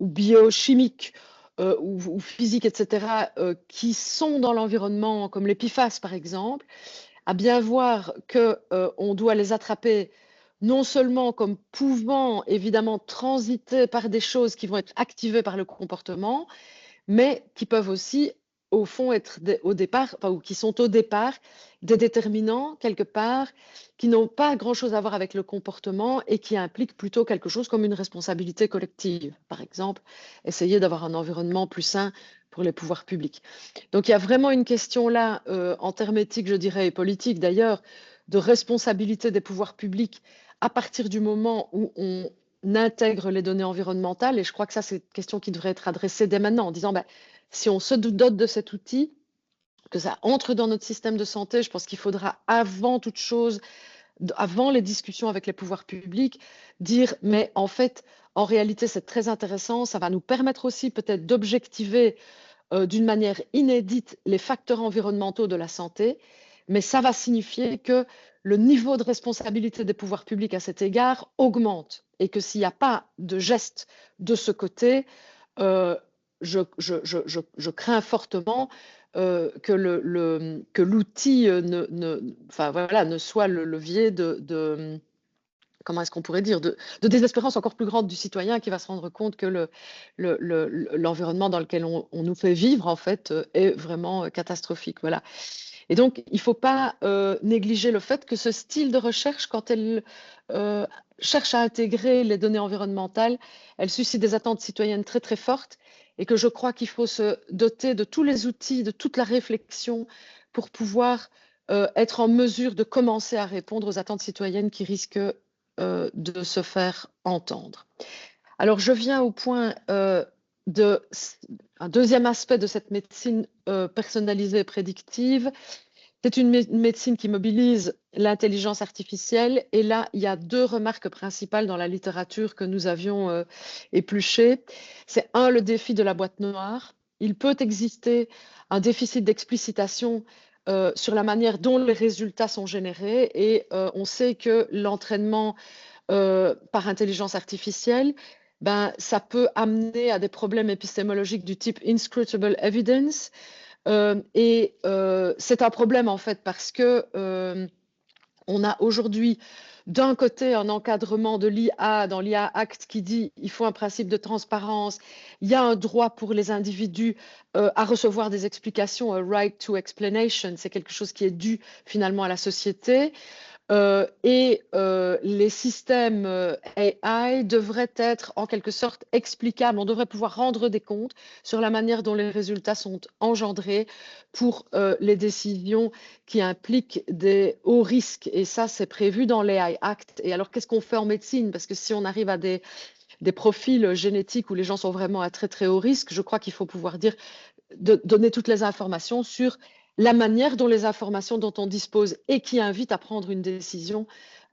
biochimiques ou physiques, etc., qui sont dans l'environnement, comme les PFAS par exemple, à bien voir qu'on doit les attraper non seulement comme pouvant évidemment transiter par des choses qui vont être activées par le comportement, mais qui peuvent aussi au fond être au départ, ou qui sont au départ des déterminants quelque part qui n'ont pas grand-chose à voir avec le comportement et qui impliquent plutôt quelque chose comme une responsabilité collective. Par exemple, essayer d'avoir un environnement plus sain pour les pouvoirs publics. Donc il y a vraiment une question là, en termes éthiques, je dirais, et politiques d'ailleurs, de responsabilité des pouvoirs publics à partir du moment où on intègre les données environnementales. Et je crois que ça, c'est une question qui devrait être adressée dès maintenant en disant, ben, si on se dote de cet outil, que ça entre dans notre système de santé, je pense qu'il faudra avant toute chose, avant les discussions avec les pouvoirs publics, dire, mais en fait, en réalité, c'est très intéressant, ça va nous permettre aussi peut-être d'objectiver d'une manière inédite les facteurs environnementaux de la santé, mais ça va signifier que le niveau de responsabilité des pouvoirs publics à cet égard augmente et que s'il n'y a pas de geste de ce côté, je crains fortement que l'outil ne soit le levier de comment est-ce qu'on pourrait dire, de désespérance encore plus grande du citoyen qui va se rendre compte que l'environnement dans lequel on nous fait vivre, en fait, est vraiment catastrophique. Voilà. Et donc, il ne faut pas négliger le fait que ce style de recherche, quand elle cherche à intégrer les données environnementales, elle suscite des attentes citoyennes très, très fortes et que je crois qu'il faut se doter de tous les outils, de toute la réflexion pour pouvoir être en mesure de commencer à répondre aux attentes citoyennes qui risquent de se faire entendre. Alors, je viens au point un deuxième aspect de cette médecine personnalisée et prédictive. C'est une médecine qui mobilise l'intelligence artificielle. Et là, il y a deux remarques principales dans la littérature que nous avions épluchées. C'est un, le défi de la boîte noire. Il peut exister un déficit d'explicitation sur la manière dont les résultats sont générés. Et on sait que l'entraînement par intelligence artificielle, ben, ça peut amener à des problèmes épistémologiques du type inscrutable evidence. C'est un problème en fait parce que on a aujourd'hui d'un côté un encadrement de l'IA dans l'IA Act qui dit il faut un principe de transparence, il y a un droit pour les individus à recevoir des explications, a right to explanation, c'est quelque chose qui est dû finalement à la société. Les systèmes AI devraient être en quelque sorte explicables. On devrait pouvoir rendre des comptes sur la manière dont les résultats sont engendrés pour les décisions qui impliquent des hauts risques. Et ça, c'est prévu dans l'AI Act. Et alors, qu'est-ce qu'on fait en médecine? Parce que si on arrive à des profils génétiques où les gens sont vraiment à très, très haut risque, je crois qu'il faut pouvoir donner toutes les informations sur la manière dont les informations dont on dispose et qui invitent à prendre une décision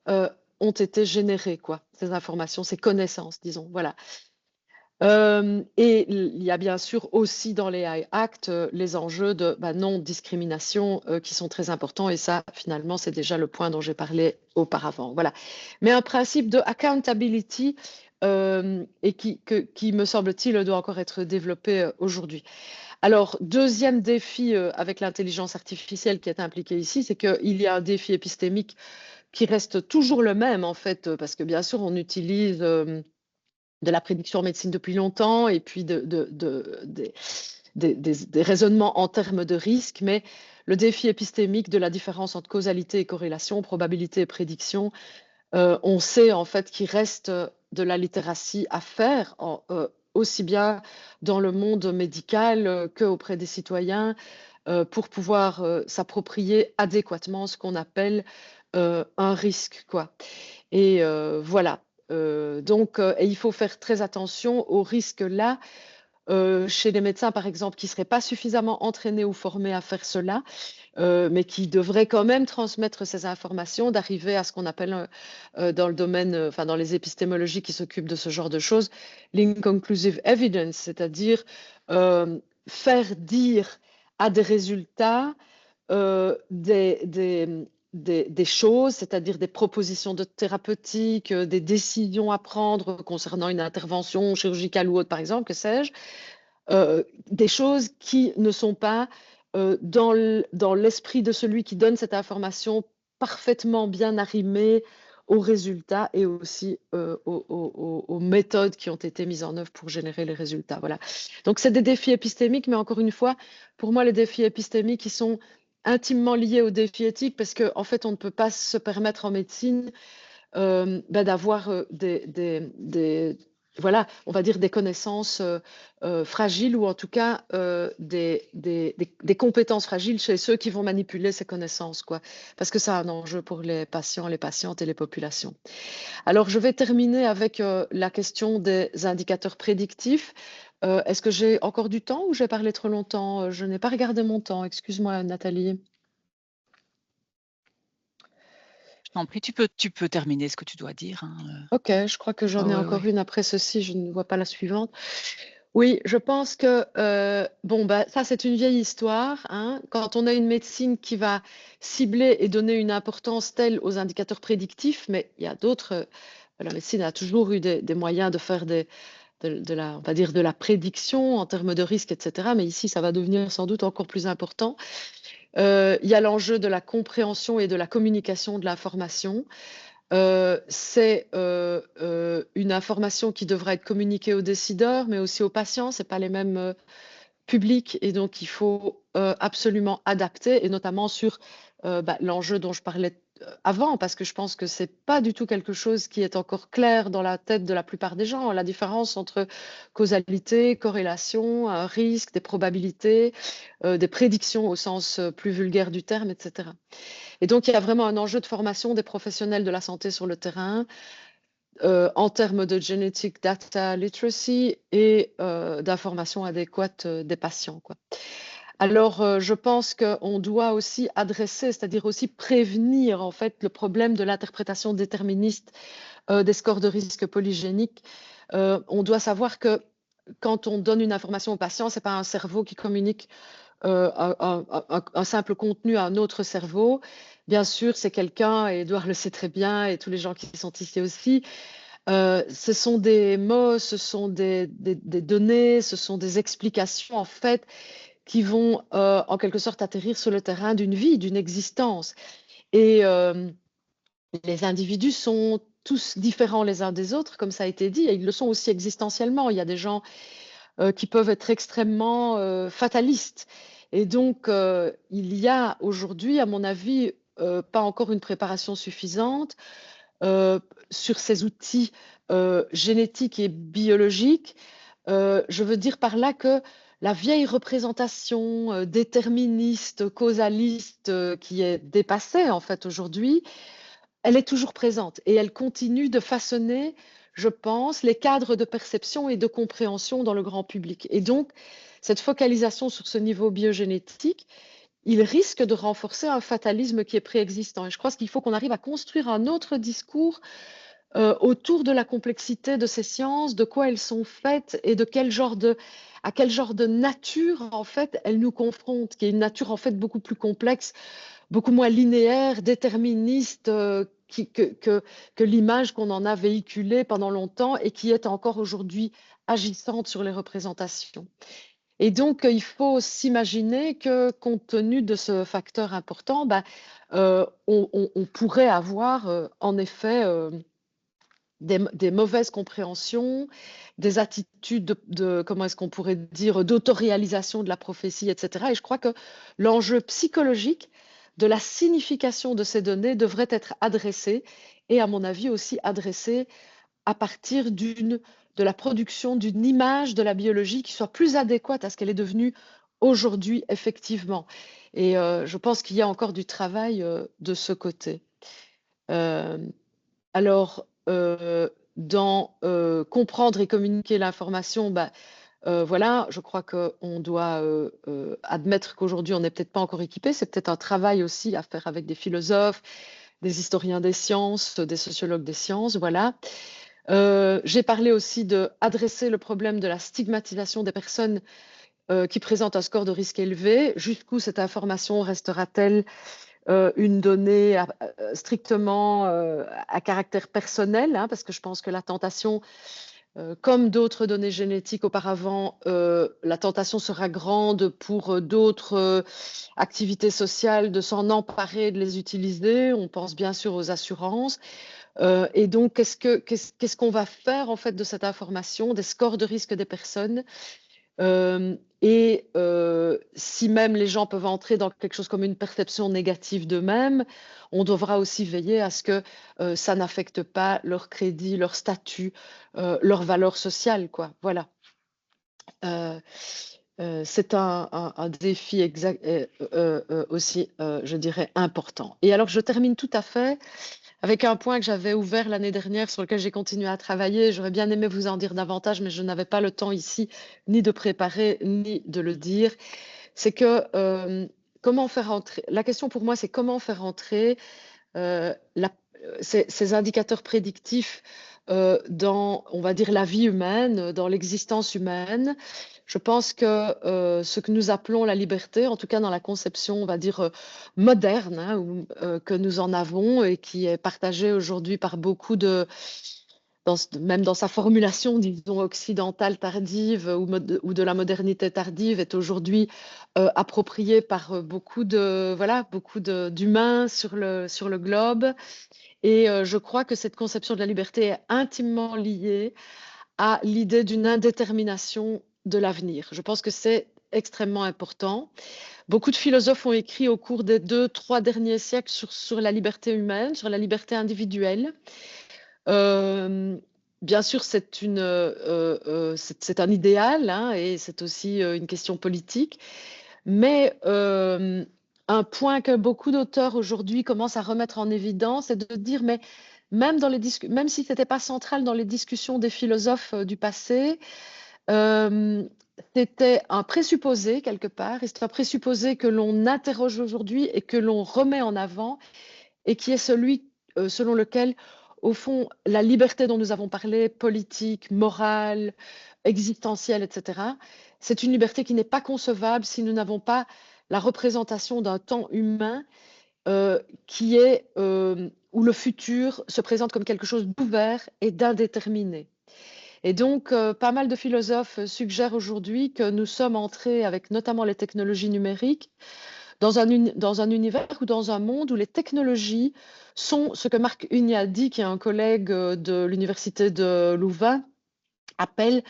ont été générées, quoi. Ces informations, ces connaissances, disons. Voilà. Et il y a bien sûr aussi dans les AI Act les enjeux de non-discrimination qui sont très importants. Et ça, finalement, c'est déjà le point dont j'ai parlé auparavant. Voilà. Mais un principe de accountability et qui, me semble-t-il, doit encore être développé aujourd'hui. Alors, deuxième défi avec l'intelligence artificielle qui est impliquée ici, c'est qu'il y a un défi épistémique qui reste toujours le même, en fait, parce que bien sûr, on utilise de la prédiction en médecine depuis longtemps et puis des raisonnements en termes de risque, mais le défi épistémique de la différence entre causalité et corrélation, probabilité et prédiction, on sait en fait qu'il reste de la littératie à faire, aussi bien dans le monde médical qu'auprès des citoyens, pour pouvoir s'approprier adéquatement ce qu'on appelle un risque, quoi. Et voilà. Donc, et il faut faire très attention aux risques là. Chez les médecins, par exemple, qui ne seraient pas suffisamment entraînés ou formés à faire cela, mais qui devraient quand même transmettre ces informations, d'arriver à ce qu'on appelle dans le domaine, enfin dans les épistémologies qui s'occupent de ce genre de choses, l'inconclusive evidence, c'est-à-dire faire dire à des résultats des choses, c'est-à-dire des propositions de thérapeutique, des décisions à prendre concernant une intervention chirurgicale ou autre, par exemple, que sais-je, des choses qui ne sont pas dans l'esprit de celui qui donne cette information parfaitement bien arrimée aux résultats et aussi aux méthodes qui ont été mises en œuvre pour générer les résultats. Voilà. Donc, c'est des défis épistémiques, mais encore une fois, pour moi, les défis épistémiques, ils sont intimement liés aux défis éthiques parce qu'en fait, on ne peut pas se permettre en médecine d'avoir voilà, on va dire des connaissances fragiles ou en tout cas des compétences fragiles chez ceux qui vont manipuler ces connaissances, quoi. Parce que ça a un enjeu pour les patients, les patientes et les populations. Alors, je vais terminer avec la question des indicateurs prédictifs. Est-ce que j'ai encore du temps ou j'ai parlé trop longtemps? Je n'ai pas regardé mon temps. Excuse-moi, Nathalie. Je t'en prie, tu peux terminer ce que tu dois dire. Ok, je crois que j'en ai encore une après ceci, je ne vois pas la suivante. Oui, je pense que, bon, bah, ça c'est une vieille histoire, hein. Quand on a une médecine qui va cibler et donner une importance telle aux indicateurs prédictifs, mais il y a d'autres, la médecine a toujours eu des moyens de faire on va dire de la prédiction en termes de risque, etc. Mais ici, ça va devenir sans doute encore plus important. Il y a l'enjeu de la compréhension et de la communication de l'information. C'est une information qui devra être communiquée aux décideurs, mais aussi aux patients. Ce n'est pas les mêmes publics et donc il faut absolument adapter, et notamment sur l'enjeu dont je parlais avant, parce que je pense que ce n'est pas du tout quelque chose qui est encore clair dans la tête de la plupart des gens, la différence entre causalité, corrélation, un risque, des probabilités, des prédictions au sens plus vulgaire du terme, etc. Et donc, il y a vraiment un enjeu de formation des professionnels de la santé sur le terrain en termes de genetic data literacy et d'information adéquate des patients, quoi. Alors, je pense qu'on doit aussi adresser, c'est-à-dire aussi prévenir en fait le problème de l'interprétation déterministe des scores de risque polygéniques. On doit savoir que quand on donne une information au patient, ce n'est pas un cerveau qui communique un simple contenu à un autre cerveau. Bien sûr, c'est quelqu'un, et Edouard le sait très bien, et tous les gens qui sont ici aussi, ce sont des mots, ce sont des données, ce sont des explications en fait qui vont en quelque sorte atterrir sur le terrain d'une vie, d'une existence. Et les individus sont tous différents les uns des autres, comme ça a été dit, et ils le sont aussi existentiellement. Il y a des gens qui peuvent être extrêmement fatalistes. Et donc, il y a aujourd'hui, à mon avis, pas encore une préparation suffisante sur ces outils génétiques et biologiques. Je veux dire par là que la vieille représentation déterministe, causaliste qui est dépassée en fait aujourd'hui, elle est toujours présente et elle continue de façonner, je pense, les cadres de perception et de compréhension dans le grand public. Et donc, cette focalisation sur ce niveau biogénétique, il risque de renforcer un fatalisme qui est préexistant. Et je crois qu'il faut qu'on arrive à construire un autre discours autour de la complexité de ces sciences, de quoi elles sont faites et de à quel genre de nature, en fait, elles nous confrontent, qui est une nature, en fait, beaucoup plus complexe, beaucoup moins linéaire, déterministe que l'image qu'on en a véhiculée pendant longtemps et qui est encore aujourd'hui agissante sur les représentations. Et donc, il faut s'imaginer que, compte tenu de ce facteur important, on pourrait avoir, en effet, des mauvaises compréhensions, des attitudes comment est-ce qu'on pourrait dire, d'autoréalisation de la prophétie, etc. Et je crois que l'enjeu psychologique de la signification de ces données devrait être adressé et, à mon avis, aussi adressé à partir de la production d'une image de la biologie qui soit plus adéquate à ce qu'elle est devenue aujourd'hui, effectivement. Et je pense qu'il y a encore du travail de ce côté. Alors, dans comprendre et communiquer l'information, voilà, je crois qu'on doit admettre qu'aujourd'hui, on n'est peut-être pas encore équipé. C'est peut-être un travail aussi à faire avec des philosophes, des historiens des sciences, des sociologues des sciences, voilà. J'ai parlé aussi d'adresser le problème de la stigmatisation des personnes qui présentent un score de risque élevé. Jusqu'où cette information restera-t-elle une donnée strictement à caractère personnel, hein, parce que je pense que la tentation, comme d'autres données génétiques auparavant, la tentation sera grande pour d'autres activités sociales de s'en emparer, de les utiliser. On pense bien sûr aux assurances. Et donc, qu'est-ce qu'on va faire en fait de cette information, des scores de risque des personnes? Si même les gens peuvent entrer dans quelque chose comme une perception négative d'eux-mêmes, on devra aussi veiller à ce que ça n'affecte pas leur crédit, leur statut, leur valeur sociale, quoi. Voilà. C'est un défi aussi, je dirais, important. Et alors, je termine tout à fait avec un point que j'avais ouvert l'année dernière, sur lequel j'ai continué à travailler. J'aurais bien aimé vous en dire davantage, mais je n'avais pas le temps ici ni de préparer, ni de le dire. C'est que comment faire entrer, la question pour moi, c'est comment faire entrer ces indicateurs prédictifs dans, on va dire, la vie humaine, dans l'existence humaine. Je pense que ce que nous appelons la liberté, en tout cas dans la conception, on va dire, moderne, hein, que nous en avons et qui est partagée aujourd'hui par beaucoup même dans sa formulation, disons, occidentale tardive ou de la modernité tardive, est aujourd'hui appropriée par beaucoup d'humains sur le globe. Et je crois que cette conception de la liberté est intimement liée à l'idée d'une indétermination de l'avenir. Je pense que c'est extrêmement important. Beaucoup de philosophes ont écrit au cours des 2-3 derniers siècles sur la liberté humaine, sur la liberté individuelle. Bien sûr, c'est un idéal, hein, et c'est aussi une question politique. Mais un point que beaucoup d'auteurs aujourd'hui commencent à remettre en évidence, c'est de dire, mais même si ce n'était pas central dans les discussions des philosophes du passé, c'était un présupposé quelque part, et c'est un présupposé que l'on interroge aujourd'hui et que l'on remet en avant, et qui est celui selon lequel, au fond, la liberté dont nous avons parlé, politique, morale, existentielle, etc., c'est une liberté qui n'est pas concevable si nous n'avons pas la représentation d'un temps humain qui est où le futur se présente comme quelque chose d'ouvert et d'indéterminé. Et donc, pas mal de philosophes suggèrent aujourd'hui que nous sommes entrés, avec notamment les technologies numériques, dans un univers ou dans un monde où les technologies sont ce que Marc Hunyadi, qui est un collègue de l'université de Louvain, appelle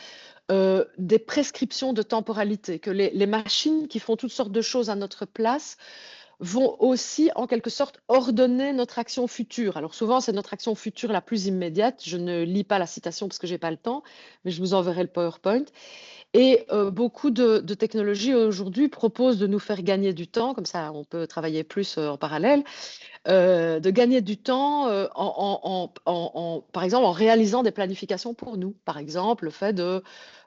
des prescriptions de temporalité, que les machines qui font toutes sortes de choses à notre place vont aussi, en quelque sorte, ordonner notre action future. Alors souvent, c'est notre action future la plus immédiate. Je ne lis pas la citation parce que je n'ai pas le temps, mais je vous enverrai le PowerPoint. Et beaucoup de technologies aujourd'hui proposent de nous faire gagner du temps, comme ça on peut travailler plus en parallèle, de gagner du temps par exemple en réalisant des planifications pour nous. Par exemple, le fait de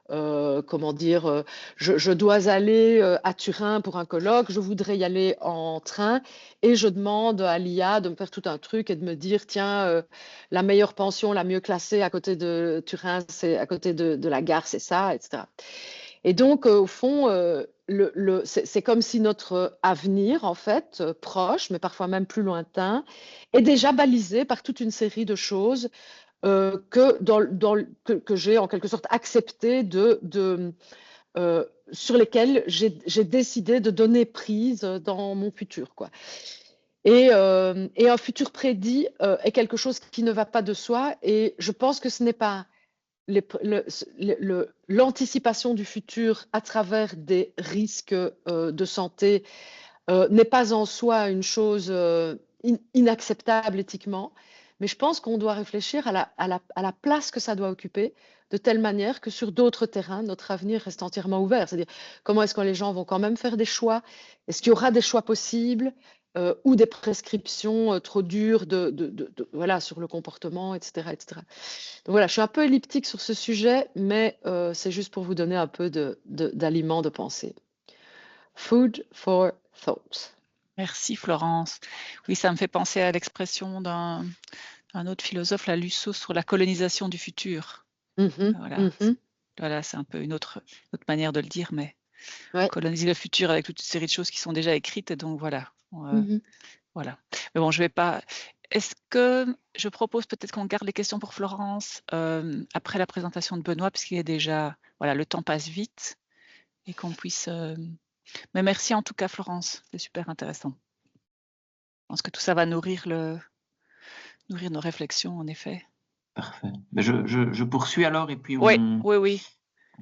comment dire, je dois aller à Turin pour un colloque, je voudrais y aller en train et je demande à l'IA de me faire tout un truc et de me dire, tiens, la meilleure pension, la mieux classée à côté de Turin, c'est à côté de la gare, c'est ça, etc. Et donc, au fond, c'est comme si notre avenir, en fait, proche, mais parfois même plus lointain, est déjà balisé par toute une série de choses que j'ai en quelque sorte accepté sur lesquelles j'ai décidé de donner prise dans mon futur, quoi. Et un futur prédit est quelque chose qui ne va pas de soi. Et je pense que ce n'est pas l'anticipation du futur à travers des risques de santé n'est pas en soi une chose inacceptable éthiquement, mais je pense qu'on doit réfléchir à la place que ça doit occuper, de telle manière que sur d'autres terrains, notre avenir reste entièrement ouvert. C'est-à-dire, comment est-ce que les gens vont quand même faire des choix? Est-ce qu'il y aura des choix possibles ou des prescriptions trop dures voilà, sur le comportement, etc., etc. Donc voilà, je suis un peu elliptique sur ce sujet, mais c'est juste pour vous donner un peu d'aliments de pensée. Food for thought. Merci Florence. Oui, ça me fait penser à l'expression d'un autre philosophe, la Lusso, sur la colonisation du futur. Voilà, c'est un peu une autre manière de le dire, mais coloniser le futur avec toute une série de choses qui sont déjà écrites, et donc voilà. Voilà. Mais bon, je vais pas. Est-ce que je propose peut-être qu'on garde les questions pour Florence après la présentation de Benoît, puisqu'il est déjà, voilà, le temps passe vite, et qu'on puisse. Mais merci en tout cas, Florence, c'est super intéressant. Je pense que tout ça va nourrir nos réflexions, en effet. Parfait. Mais je poursuis alors, et puis Oui.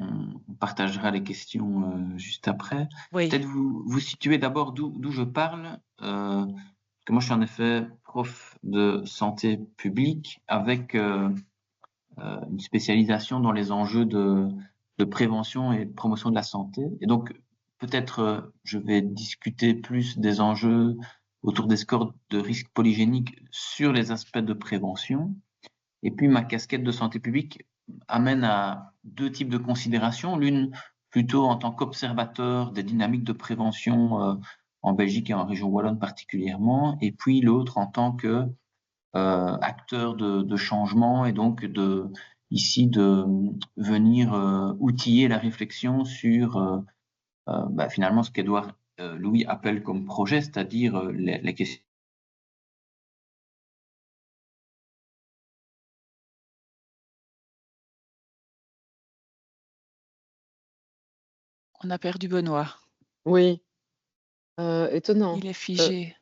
on partagera les questions juste après. Oui. Peut-être vous situer d'abord d'où je parle. Que moi, je suis en effet prof de santé publique avec une spécialisation dans les enjeux de prévention et de promotion de la santé. Et donc, peut-être, je vais discuter plus des enjeux autour des scores de risque polygénique sur les aspects de prévention. Et puis, ma casquette de santé publique amène à deux types de considérations. L'une, plutôt en tant qu'observateur des dynamiques de prévention en Belgique et en région wallonne particulièrement. Et puis, l'autre, en tant que acteur de changement, et donc ici de venir outiller la réflexion sur finalement ce qu'Édouard Louis appelle comme projet, c'est-à-dire les questions. On a perdu Benoît. Oui, étonnant. Il est figé.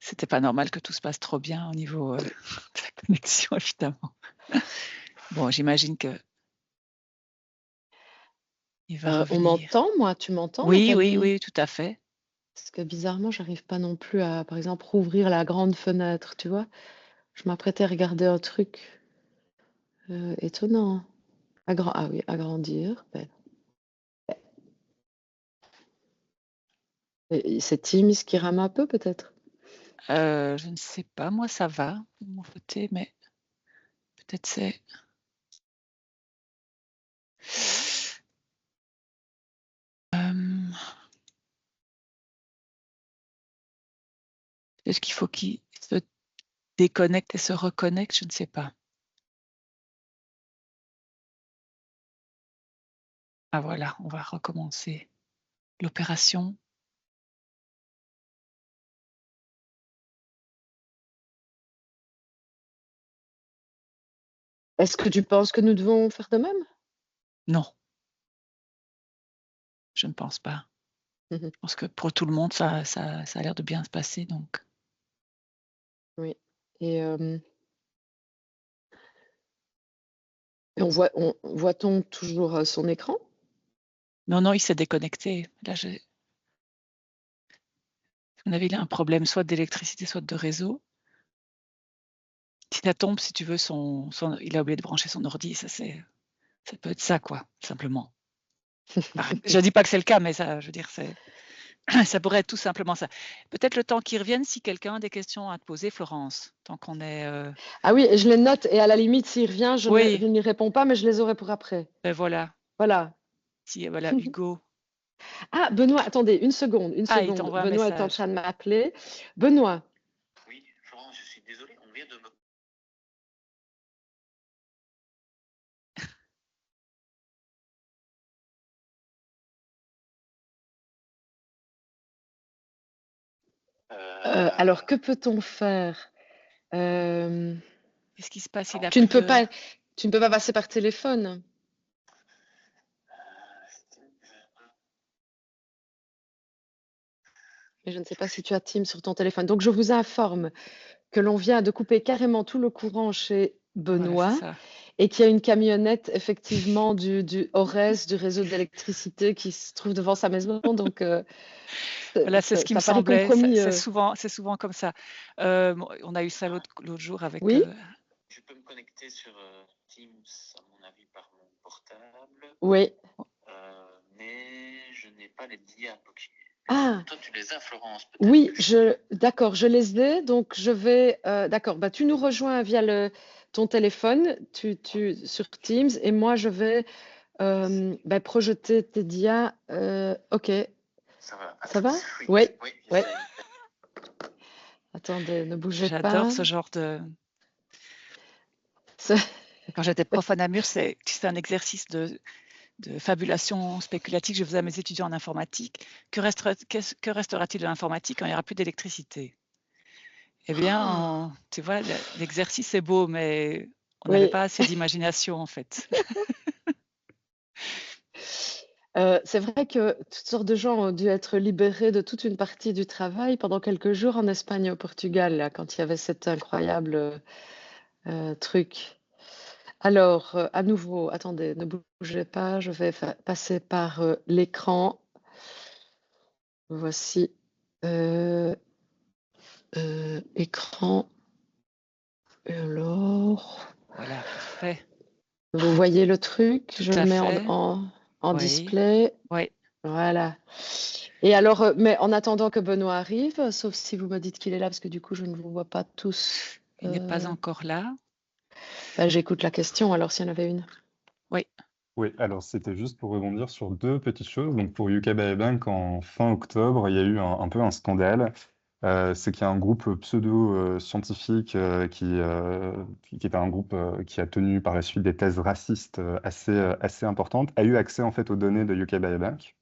C'était pas normal que tout se passe trop bien au niveau de la connexion, évidemment. Bon, j'imagine que il va revenir. On m'entend, moi? Tu m'entends? Oui, tout à fait. Parce que bizarrement, j'arrive pas non plus à, par exemple, rouvrir la grande fenêtre, tu vois? Je m'apprêtais à regarder un truc étonnant. Ah oui, agrandir. C'est Teams qui rame un peu, peut-être? Je ne sais pas, moi ça va de mon côté, mais peut-être c'est. Est-ce qu'il faut qu'il se déconnecte et se reconnecte? Je ne sais pas. Ah voilà, on va recommencer l'opération. Est-ce que tu penses que nous devons faire de même? Non. Je ne pense pas. Je pense que pour tout le monde, ça a l'air de bien se passer, donc. Oui. Et voit-on toujours son écran? Non, il s'est déconnecté. Là, à mon avis, il a un problème soit d'électricité, soit de réseau. Si ça tombe, si tu veux, il a oublié de brancher son ordi. Ça peut être ça, quoi, simplement. Je ne dis pas que c'est le cas, mais ça, je veux dire, c'est Ça pourrait être tout simplement ça. Peut-être le temps qu'ils reviennent, si quelqu'un a des questions à te poser, Florence, tant qu'on est... Ah oui, et je les note, et à la limite, s'il revient, je Oui. n'y réponds pas, mais je les aurai pour après. Ben voilà, Voilà. si, voilà, Hugo. Ah, Benoît, attendez, une seconde. Ah, il t'envoie un Benoît est en message. train de m'appeler. Benoît, Oui, Florence, je suis désolé, on vient de me... alors que peut-on faire? Qu'est-ce qui se passe? Il a Tu ne plus peux de- pas, tu ne peux pas passer par téléphone. Mais je ne sais pas si tu as Teams sur ton téléphone. Donc, je vous informe que l'on vient de couper carrément tout le courant chez Voilà, Benoît c'est ça. et qu'il y a une camionnette, effectivement, du ORES, du réseau d'électricité, qui se trouve devant sa maison. Donc, Voilà, c'est ce qui me ça paraît semblait. compromis. C'est souvent comme ça. On a eu ça l'autre jour avec... Oui, Je peux me connecter sur Teams, à mon avis, par mon portable, oui. mais je n'ai pas les liens. Donc, Ah, toi, tu les as, Florence, peut-être oui, que d'accord, je les ai. Donc, je vais. D'accord, bah, tu nous rejoins via ton téléphone, sur Teams, et moi, je vais bah, projeter tes dias. Ok, Ça va. ça va? Oui. Oui, Oui, oui. j'essaie. Attendez, ne bougez pas. J'adore ce genre de... Ça- Quand j'étais prof à Namur, c'est un exercice de fabulation spéculative que je faisais à mes étudiants en informatique. Que restera-t-il de l'informatique quand il n'y aura plus d'électricité? Eh bien, tu vois, l'exercice est beau, mais on n'avait Oui. pas assez d'imagination, en fait. C'est vrai que toutes sortes de gens ont dû être libérés de toute une partie du travail pendant quelques jours en Espagne et au Portugal, là, quand il y avait cet incroyable truc. Alors, à nouveau, attendez, ne bougez pas, je vais passer par l'écran. Voici écran. Et alors, Voilà, parfait. vous voyez le truc? Je Tout le à mets fait. en Oui. display. Oui. Voilà. Et alors, mais en attendant que Benoît arrive, sauf si vous me dites qu'il est là, parce que du coup, je ne vous vois pas tous. Il n'est pas encore là. Ben, j'écoute la question, alors s'il y en avait une. Oui. Oui, alors c'était juste pour rebondir sur deux petites choses. Donc pour UK Biobank, en fin octobre, il y a eu un peu un scandale. C'est qu'il y a un groupe pseudo-scientifique qui est un groupe qui a tenu par la suite des thèses racistes assez importantes, a eu accès en fait aux données de UK Biobank.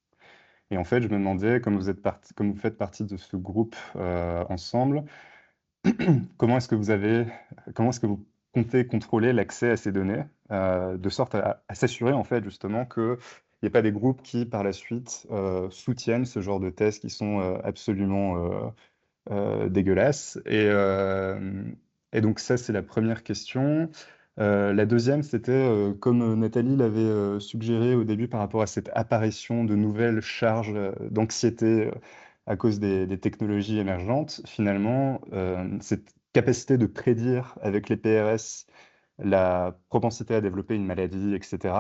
Et en fait, je me demandais, comme vous faites partie de ce groupe ensemble, comment est-ce que vous comptez contrôler l'accès à ces données, de sorte à s'assurer en fait justement qu'il n'y ait pas des groupes qui par la suite soutiennent ce genre de thèses qui sont absolument dégueulasses. Et donc ça, c'est la première question. La deuxième, c'était, comme Nathalie l'avait suggéré au début par rapport à cette apparition de nouvelles charges d'anxiété à cause des technologies émergentes, finalement, cette capacité de prédire avec les PRS la propensité à développer une maladie, etc.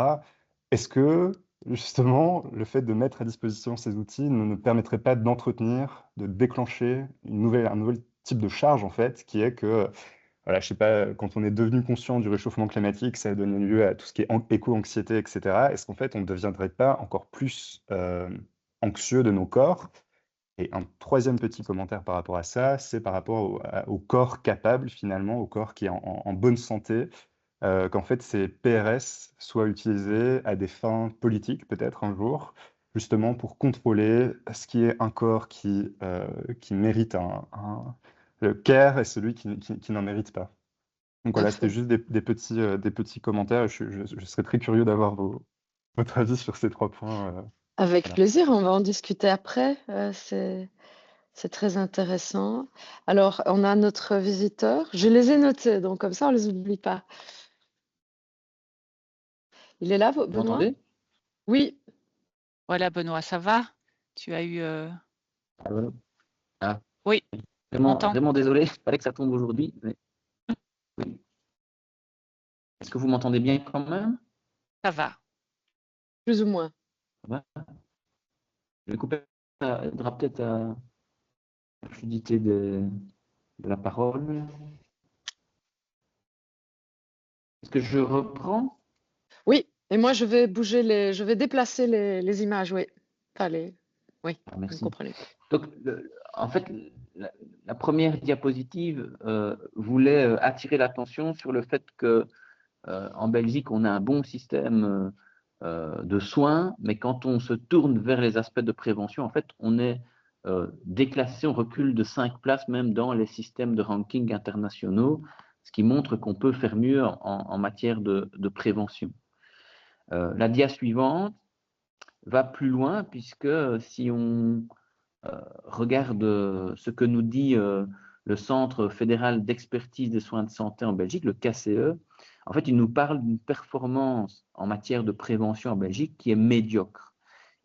Est-ce que, justement, le fait de mettre à disposition ces outils ne nous permettrait pas d'entretenir, de déclencher un nouvel type de charge, en fait, qui est que, voilà, je sais pas, quand on est devenu conscient du réchauffement climatique, ça a donné lieu à tout ce qui est éco-anxiété, etc. Est-ce qu'en fait, on ne deviendrait pas encore plus anxieux de nos corps? Et un troisième petit commentaire par rapport à ça, c'est par rapport au corps capable, finalement, au corps qui est en bonne santé, qu'en fait ces PRS soient utilisés à des fins politiques, peut-être un jour, justement pour contrôler ce qui est un corps qui mérite le care et celui qui n'en mérite pas. Donc voilà, c'était juste des petits commentaires. Je serais très curieux d'avoir votre avis sur ces trois points. Avec Voilà. plaisir, on va en discuter après. C'est très intéressant. Alors, on a notre visiteur. Je les ai notés, donc comme ça, on ne les oublie pas. Il est là, Vous Benoît? m'entendez? Oui, Voilà, Benoît, ça va? Tu as eu... Allô. Ah, Oui, on t'entend. vraiment désolé, il fallait que ça tombe aujourd'hui. Mais... oui. Est-ce que vous m'entendez bien quand même? Ça va. plus ou moins. Ça va. Je vais couper ça aidera peut-être à la fluidité de la parole. Est-ce que je reprends? Oui, et moi je vais je vais déplacer les images, oui. Enfin, oui, Ah, vous merci. comprenez. Donc, en fait, la première diapositive voulait attirer l'attention sur le fait que en Belgique, on a un bon système de soins, mais quand on se tourne vers les aspects de prévention, en fait, on est déclassé, on recule de 5 places même dans les systèmes de ranking internationaux, ce qui montre qu'on peut faire mieux en matière de prévention. La dia suivante va plus loin, puisque si on regarde ce que nous dit le Centre fédéral d'expertise des soins de santé en Belgique, le KCE, en fait, il nous parle d'une performance en matière de prévention en Belgique qui est médiocre.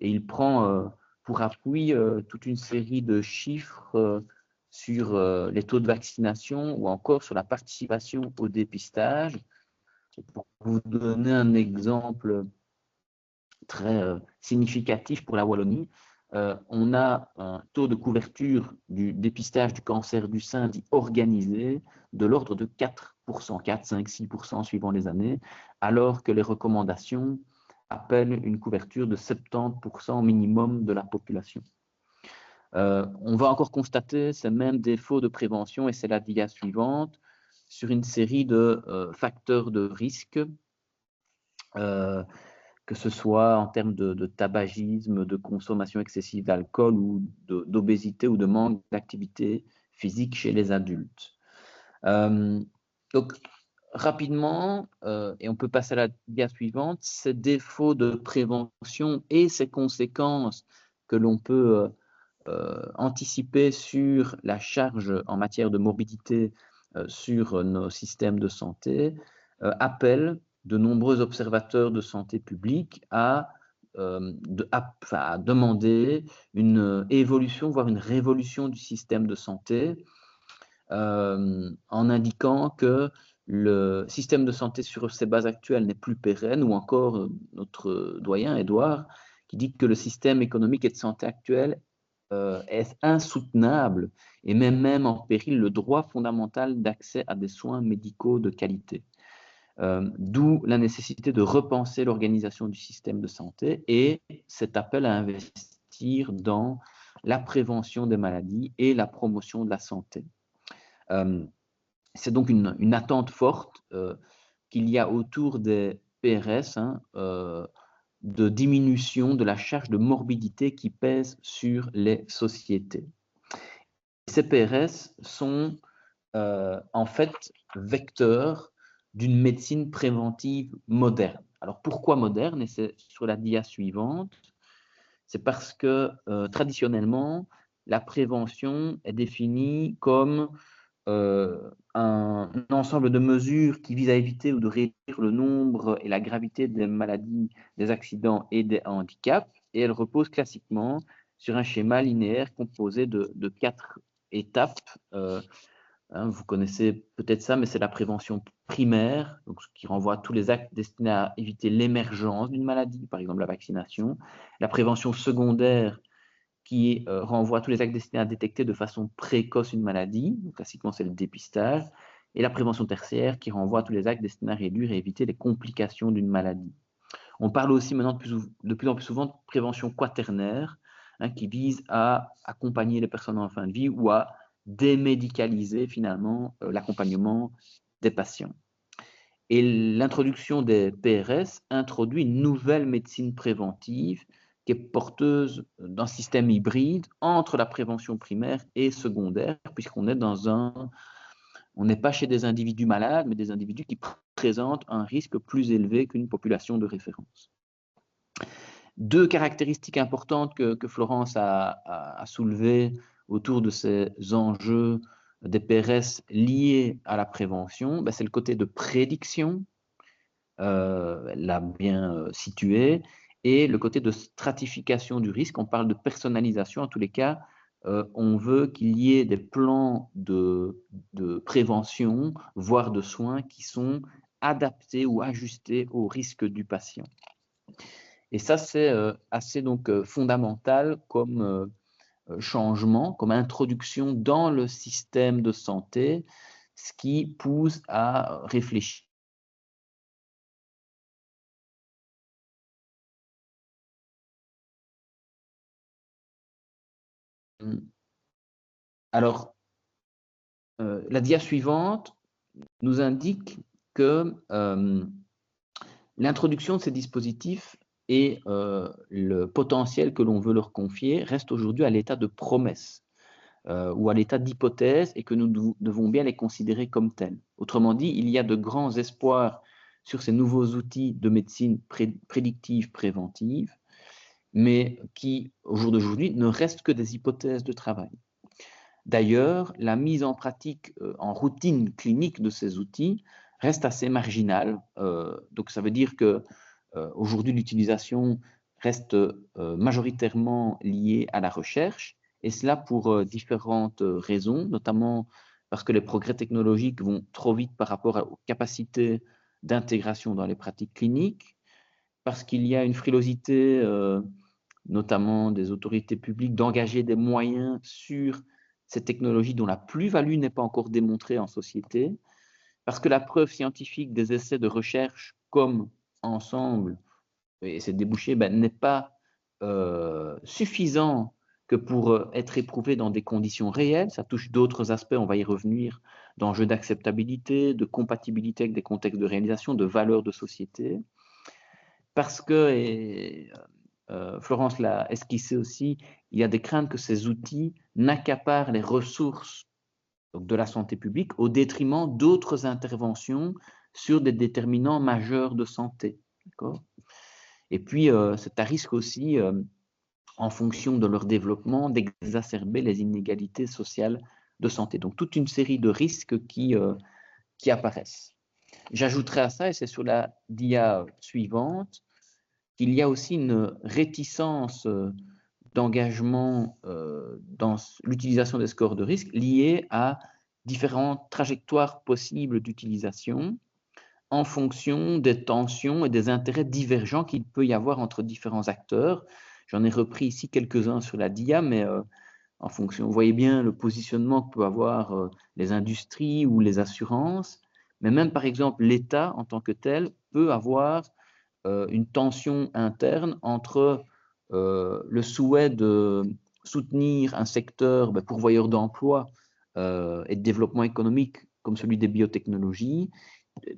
Et il prend pour appui toute une série de chiffres sur les taux de vaccination ou encore sur la participation au dépistage. Pour vous donner un exemple très significatif pour la Wallonie, on a un taux de couverture du dépistage du cancer du sein dit organisé de l'ordre de 4%, 4, 5, 6% suivant les années, alors que les recommandations appellent une couverture de 70% minimum de la population. On va encore constater ces mêmes défauts de prévention, et c'est la dia suivante, sur une série de facteurs de risque, que ce soit en termes de tabagisme, de consommation excessive d'alcool ou d'obésité ou de manque d'activité physique chez les adultes. Donc, rapidement, et on peut passer à la dia suivante, ces défauts de prévention et ces conséquences que l'on peut anticiper sur la charge en matière de morbidité sur nos systèmes de santé appellent de nombreux observateurs de santé publique à demander une évolution, voire une révolution du système de santé, en indiquant que le système de santé sur ses bases actuelles n'est plus pérenne, ou encore notre doyen, Edouard, qui dit que le système économique et de santé actuel est insoutenable et met même en péril le droit fondamental d'accès à des soins médicaux de qualité. D'où la nécessité de repenser l'organisation du système de santé et cet appel à investir dans la prévention des maladies et la promotion de la santé. C'est donc une attente forte qu'il y a autour des PRS, de diminution de la charge de morbidité qui pèse sur les sociétés. Ces PRS sont en fait vecteurs d'une médecine préventive moderne. Alors pourquoi moderne? Et c'est sur la dia suivante. C'est parce que traditionnellement, la prévention est définie comme un ensemble de mesures qui visent à éviter ou de réduire le nombre et la gravité des maladies, des accidents et des handicaps. Et elle repose classiquement sur un schéma linéaire composé de 4 étapes. Vous connaissez peut-être ça, mais c'est la prévention primaire, donc ce qui renvoie à tous les actes destinés à éviter l'émergence d'une maladie, par exemple la vaccination. La prévention secondaire, qui renvoie à tous les actes destinés à détecter de façon précoce une maladie, donc classiquement c'est le dépistage, et la prévention tertiaire, qui renvoie à tous les actes destinés à réduire et éviter les complications d'une maladie. On parle aussi maintenant de plus en plus souvent de prévention quaternaire, qui vise à accompagner les personnes en fin de vie ou à démédicaliser finalement l'accompagnement des patients. Et l'introduction des PRS introduit une nouvelle médecine préventive qui est porteuse d'un système hybride entre la prévention primaire et secondaire, puisqu'on est on n'est pas chez des individus malades, mais des individus qui présentent un risque plus élevé qu'une population de référence. Deux caractéristiques importantes que Florence a soulevées autour de ces enjeux des PRS liés à la prévention, c'est le côté de prédiction, elle l'a bien situé, et le côté de stratification du risque. On parle de personnalisation, en tous les cas, on veut qu'il y ait des plans de prévention, voire de soins, qui sont adaptés ou ajustés au risque du patient. Et ça, c'est assez donc fondamental comme changement, comme introduction dans le système de santé, ce qui pousse à réfléchir. Alors, la dia suivante nous indique que l'introduction de ces dispositifs et le potentiel que l'on veut leur confier reste aujourd'hui à l'état de promesse ou à l'état d'hypothèse et que nous devons bien les considérer comme tels. Autrement dit, il y a de grands espoirs sur ces nouveaux outils de médecine prédictive préventive, mais qui, au jour d'aujourd'hui, ne restent que des hypothèses de travail. D'ailleurs, la mise en pratique en routine clinique de ces outils reste assez marginale. Donc, ça veut dire que aujourd'hui, l'utilisation reste majoritairement liée à la recherche, et cela pour différentes raisons, notamment parce que les progrès technologiques vont trop vite par rapport aux capacités d'intégration dans les pratiques cliniques, parce qu'il y a une frilosité, notamment des autorités publiques, d'engager des moyens sur ces technologies dont la plus-value n'est pas encore démontrée en société, parce que la preuve scientifique des essais de recherche comme ensemble, et ces débouchés, n'est pas suffisant que pour être éprouvé dans des conditions réelles. Ça touche d'autres aspects, on va y revenir, d'enjeux d'acceptabilité, de compatibilité avec des contextes de réalisation, de valeurs de société. Parce que, Florence l'a esquissé aussi, il y a des craintes que ces outils n'accaparent les ressources donc de la santé publique au détriment d'autres interventions sur des déterminants majeurs de santé. Et puis, c'est à risque aussi, en fonction de leur développement, d'exacerber les inégalités sociales de santé. Donc, toute une série de risques qui apparaissent. J'ajouterai à ça, et c'est sur la dia suivante, qu'il y a aussi une réticence d'engagement dans l'utilisation des scores de risque liée à différentes trajectoires possibles d'utilisation en fonction des tensions et des intérêts divergents qu'il peut y avoir entre différents acteurs. J'en ai repris ici quelques-uns sur la dia, mais en fonction, vous voyez bien le positionnement que peuvent avoir les industries ou les assurances, mais même par exemple l'État en tant que tel peut avoir une tension interne entre le souhait de soutenir un secteur pourvoyeur d'emploi et de développement économique comme celui des biotechnologies,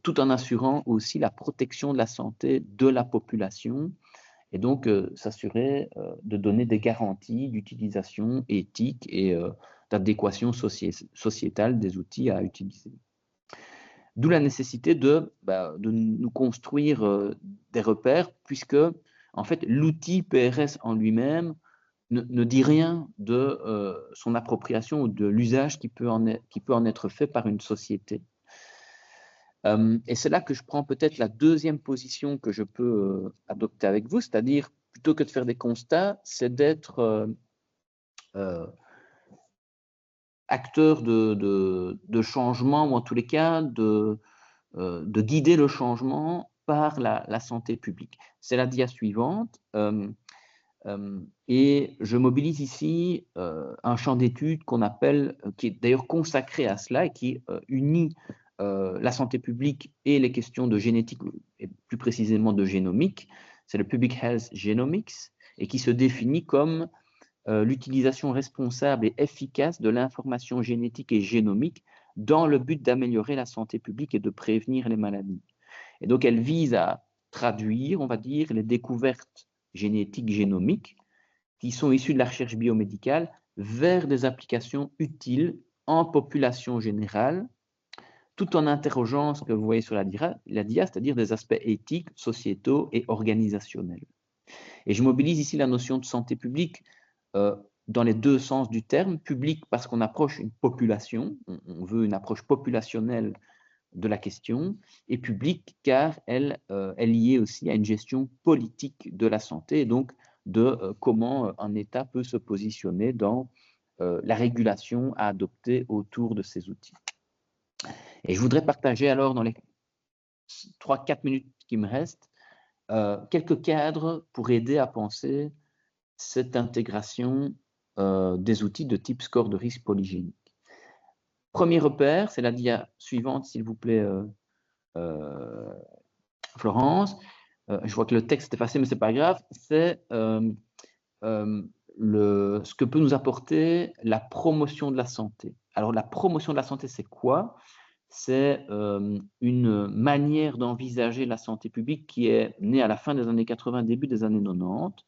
tout en assurant aussi la protection de la santé de la population et donc s'assurer de donner des garanties d'utilisation éthique et d'adéquation sociétale des outils à utiliser. D'où la nécessité de nous construire des repères, puisque en fait, l'outil PRS en lui-même ne dit rien de son appropriation ou de l'usage qui peut en être fait par une société. Et c'est là que je prends peut-être la deuxième position que je peux adopter avec vous, c'est-à-dire, plutôt que de faire des constats, c'est d'être acteur de changement, ou en tous les cas de guider le changement par la santé publique. C'est la dia suivante. Et je mobilise ici un champ d'études qu'on appelle, qui est d'ailleurs consacré à cela et qui unit la santé publique et les questions de génétique, et plus précisément de génomique. C'est le Public Health Genomics et qui se définit comme l'utilisation responsable et efficace de l'information génétique et génomique dans le but d'améliorer la santé publique et de prévenir les maladies. Et donc, elle vise à traduire, on va dire, les découvertes génétiques, génomiques, qui sont issues de la recherche biomédicale, vers des applications utiles en population générale, tout en interrogeant ce que vous voyez sur la dia, c'est-à-dire des aspects éthiques, sociétaux et organisationnels. Et je mobilise ici la notion de santé publique dans les deux sens du terme, public parce qu'on approche une population, on veut une approche populationnelle de la question, et publique car elle est liée aussi à une gestion politique de la santé, et donc de comment un État peut se positionner dans la régulation à adopter autour de ces outils. Et je voudrais partager alors dans les 3-4 minutes qui me restent quelques cadres pour aider à penser cette intégration des outils de type score de risque polygénique. Premier repère, c'est la dia suivante, s'il vous plaît, Florence. Je vois que le texte est effacé, mais ce n'est pas grave. C'est ce que peut nous apporter la promotion de la santé. Alors, la promotion de la santé, c'est quoi? C'est une manière d'envisager la santé publique qui est née à la fin des années 80, début des années 90,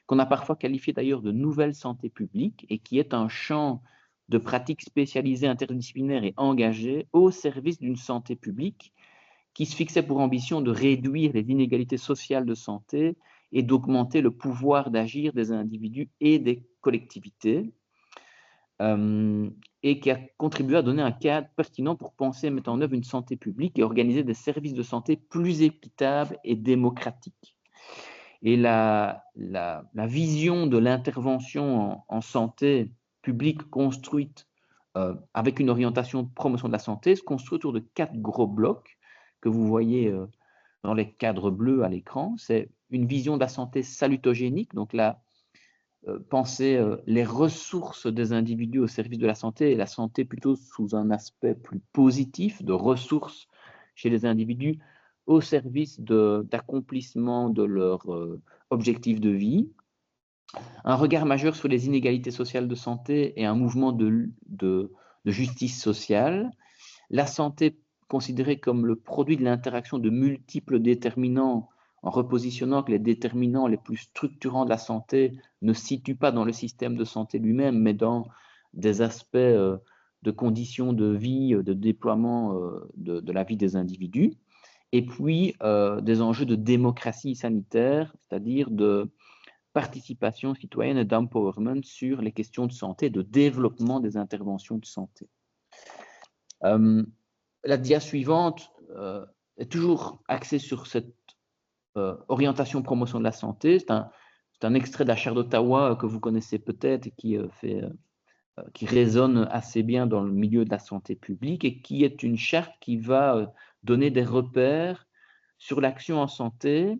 qu'on a parfois qualifié d'ailleurs de nouvelle santé publique et qui est un champ de pratiques spécialisées, interdisciplinaires et engagées au service d'une santé publique qui se fixait pour ambition de réduire les inégalités sociales de santé et d'augmenter le pouvoir d'agir des individus et des collectivités, et qui a contribué à donner un cadre pertinent pour penser et mettre en œuvre une santé publique et organiser des services de santé plus équitables et démocratiques. Et la vision de l'intervention en santé publique construite avec une orientation de promotion de la santé se construit autour de 4 gros blocs que vous voyez dans les cadres bleus à l'écran. C'est une vision de la santé salutogénique, donc là, penser les ressources des individus au service de la santé, et la santé plutôt sous un aspect plus positif de ressources chez les individus au service d'accomplissement de leurs objectifs de vie. Un regard majeur sur les inégalités sociales de santé et un mouvement de justice sociale. La santé considérée comme le produit de l'interaction de multiples déterminants, en repositionnant que les déterminants les plus structurants de la santé ne se situent pas dans le système de santé lui-même, mais dans des aspects de conditions de vie, de déploiement de la vie des individus. Et puis, des enjeux de démocratie sanitaire, c'est-à-dire de participation citoyenne et d'empowerment sur les questions de santé, de développement des interventions de santé. La dia suivante est toujours axée sur cette orientation promotion de la santé. C'est un extrait de la charte d'Ottawa que vous connaissez peut-être et qui résonne assez bien dans le milieu de la santé publique et qui est une charte qui va donner des repères sur l'action en santé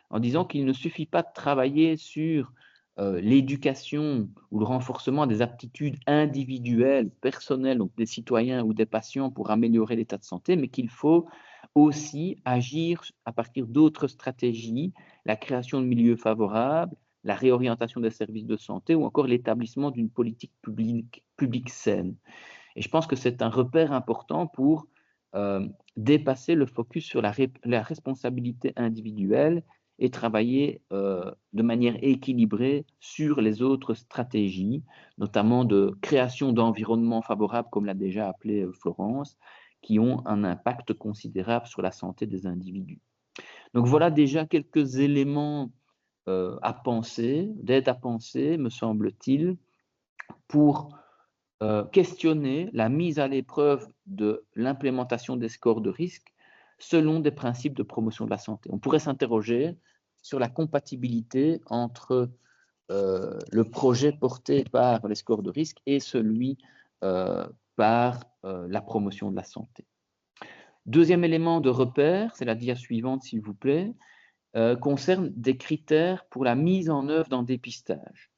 en disant qu'il ne suffit pas de travailler sur l'éducation ou le renforcement des aptitudes individuelles, personnelles, donc des citoyens ou des patients pour améliorer l'état de santé, mais qu'il faut aussi agir à partir d'autres stratégies, la création de milieux favorables, la réorientation des services de santé ou encore l'établissement d'une politique publique saine. Et je pense que c'est un repère important pour dépasser le focus sur la responsabilité individuelle et travailler de manière équilibrée sur les autres stratégies, notamment de création d'environnements favorables, comme l'a déjà appelé Florence, qui ont un impact considérable sur la santé des individus. Donc voilà déjà quelques éléments à penser, d'aide à penser, me semble-t-il, pour questionner la mise à l'épreuve de l'implémentation des scores de risque selon des principes de promotion de la santé. On pourrait s'interroger sur la compatibilité entre le projet porté par les scores de risque et celui par la promotion de la santé. Deuxième élément de repère, c'est la dia suivante s'il vous plaît, concerne des critères pour la mise en œuvre d'un dépistage.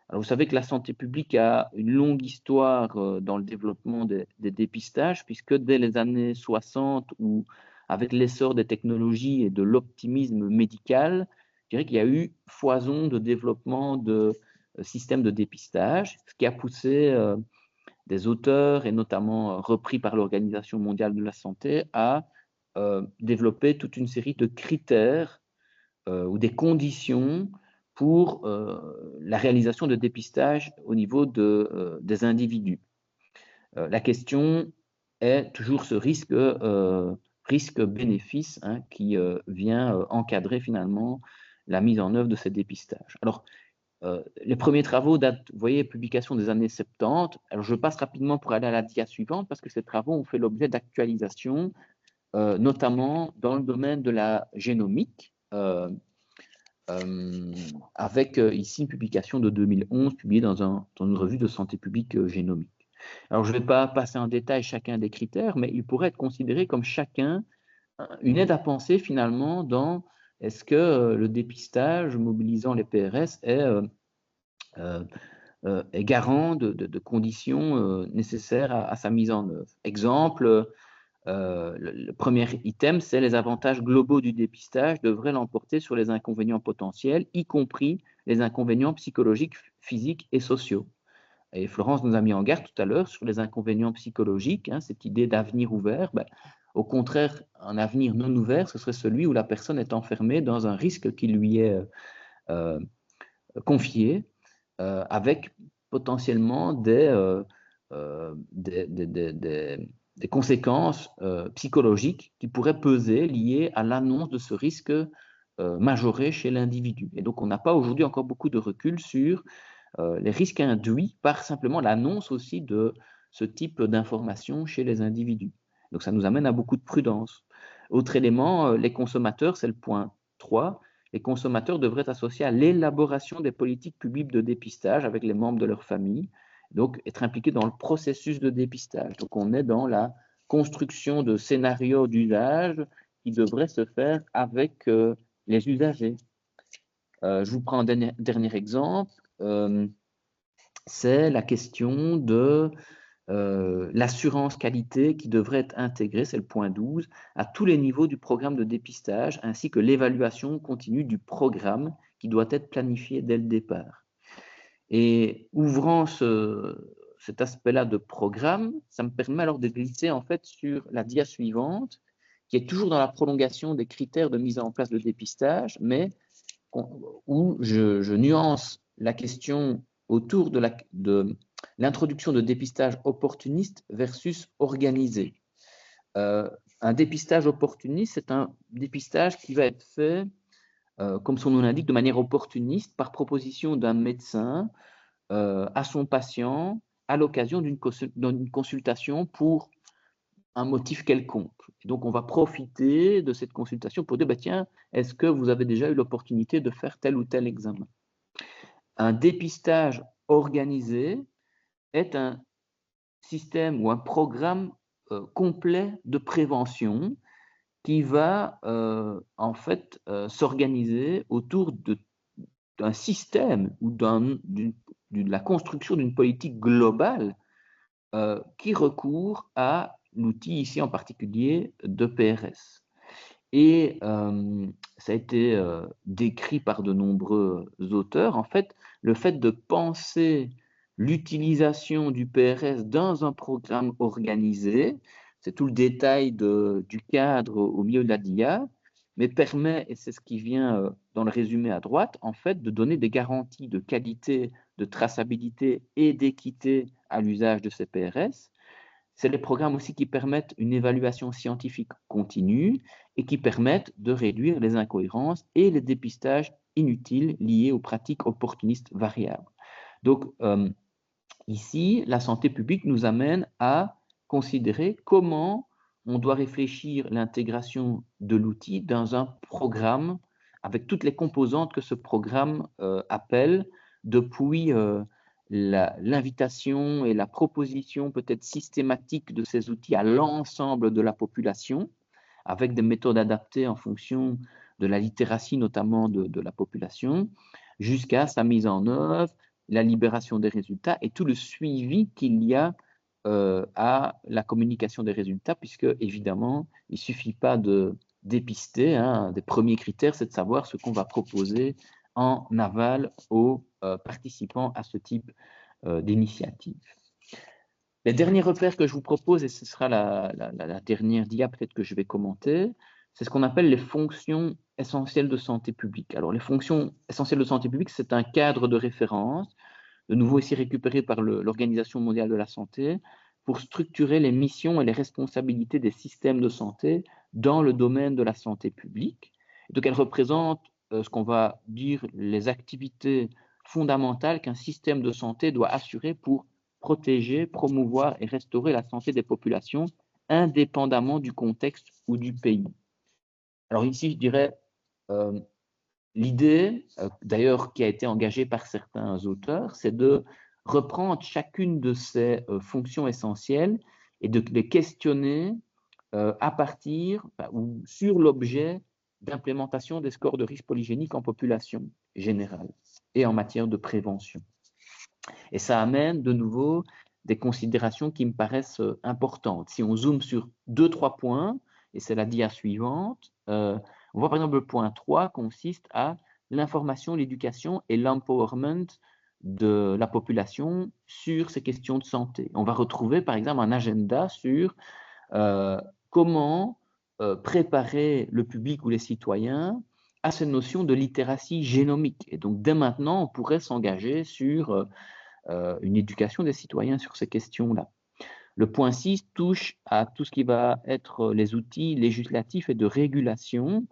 Alors, vous savez que la santé publique a une longue histoire dans le développement des dépistages, puisque dès les années 60, où avec l'essor des technologies et de l'optimisme médical, je dirais qu'il y a eu foison de développement de systèmes de dépistage, ce qui a poussé des auteurs, et notamment repris par l'Organisation mondiale de la santé, à développer toute une série de critères ou des conditions pour la réalisation de dépistage au niveau des individus. La question est toujours ce risque-bénéfice qui vient encadrer finalement la mise en œuvre de ces dépistages. Alors, les premiers travaux datent, vous voyez, publication des années 70. Alors, je passe rapidement pour aller à la dia suivante parce que ces travaux ont fait l'objet d'actualisation, notamment dans le domaine de la génomique, avec ici une publication de 2011 publiée dans une revue de santé publique génomique. Alors, je ne vais pas passer en détail chacun des critères, mais il pourrait être considéré comme chacun une aide à penser finalement dans est-ce que le dépistage mobilisant les PRS est est garant de conditions nécessaires à sa mise en œuvre. Exemple, le premier item, c'est les avantages globaux du dépistage devraient l'emporter sur les inconvénients potentiels, y compris les inconvénients psychologiques, physiques et sociaux. Et Florence nous a mis en garde tout à l'heure sur les inconvénients psychologiques, cette idée d'avenir ouvert. Au contraire, un avenir non ouvert, ce serait celui où la personne est enfermée dans un risque qui lui est confié, avec potentiellement des conséquences psychologiques qui pourraient peser liées à l'annonce de ce risque majoré chez l'individu. Et donc, on n'a pas aujourd'hui encore beaucoup de recul sur les risques induits par simplement l'annonce aussi de ce type d'information chez les individus. Donc, ça nous amène à beaucoup de prudence. Autre élément, les consommateurs, c'est le point 3. Les consommateurs devraient associer à l'élaboration des politiques publiques de dépistage avec les membres de leur famille, donc être impliqués dans le processus de dépistage. Donc, on est dans la construction de scénarios d'usage qui devraient se faire avec les usagers. Je vous prends un dernier exemple. C'est la question de l'assurance qualité qui devrait être intégrée, c'est le point 12, à tous les niveaux du programme de dépistage, ainsi que l'évaluation continue du programme qui doit être planifié dès le départ. Et ouvrant cet aspect-là de programme, ça me permet alors de glisser en fait sur la dia suivante, qui est toujours dans la prolongation des critères de mise en place de dépistage, mais où je nuance la question autour de l'introduction de dépistage opportuniste versus organisé. Un dépistage opportuniste, c'est un dépistage qui va être fait, comme son nom l'indique, de manière opportuniste par proposition d'un médecin à son patient à l'occasion d'une consultation pour un motif quelconque. Et donc, on va profiter de cette consultation pour dire, tiens, est-ce que vous avez déjà eu l'opportunité de faire tel ou tel examen? Un dépistage organisé est un système ou un programme complet de prévention qui va en fait s'organiser autour d'un système ou de la construction d'une politique globale qui recourt à l'outil ici en particulier de PRS. Et ça a été décrit par de nombreux auteurs. En fait, le fait de penser l'utilisation du PRS dans un programme organisé, c'est tout le détail du cadre au milieu de la DIA, mais permet, et c'est ce qui vient dans le résumé à droite, en fait, de donner des garanties de qualité, de traçabilité et d'équité à l'usage de ces PRS. C'est les programmes aussi qui permettent une évaluation scientifique continue et qui permettent de réduire les incohérences et les dépistages inutiles liés aux pratiques opportunistes variables. Donc, ici, la santé publique nous amène à considérer comment on doit réfléchir l'intégration de l'outil dans un programme avec toutes les composantes que ce programme appelle, depuis l'invitation et la proposition peut-être systématique de ces outils à l'ensemble de la population, avec des méthodes adaptées en fonction de la littératie notamment de la population, jusqu'à sa mise en œuvre, la libération des résultats et tout le suivi qu'il y a à la communication des résultats, puisque évidemment, il ne suffit pas de dépister. Un des premiers critères, c'est de savoir ce qu'on va proposer en aval aux participants à ce type d'initiative. Les derniers repères que je vous propose, et ce sera la dernière dia peut-être que je vais commenter, c'est ce qu'on appelle les fonctions essentielles de santé publique. Alors, les fonctions essentielles de santé publique, c'est un cadre de référence, de nouveau ici récupéré par l'Organisation mondiale de la santé, pour structurer les missions et les responsabilités des systèmes de santé dans le domaine de la santé publique. Et donc, elle représente ce qu'on va dire les activités fondamentales qu'un système de santé doit assurer pour protéger, promouvoir et restaurer la santé des populations, indépendamment du contexte ou du pays. Alors ici, je dirais, l'idée, d'ailleurs, qui a été engagée par certains auteurs, c'est de reprendre chacune de ces fonctions essentielles et de les questionner à partir ou sur l'objet d'implémentation des scores de risque polygénique en population générale et en matière de prévention. Et ça amène de nouveau des considérations qui me paraissent importantes. Si on zoome sur 2-3 points, et c'est la dia suivante, on voit par exemple le point 3 consiste à l'information, l'éducation et l'empowerment de la population sur ces questions de santé. On va retrouver par exemple un agenda sur comment préparer le public ou les citoyens à cette notion de littératie génomique. Et donc dès maintenant, on pourrait s'engager sur une éducation des citoyens sur ces questions-là. Le point 6 touche à tout ce qui va être les outils législatifs et de régulation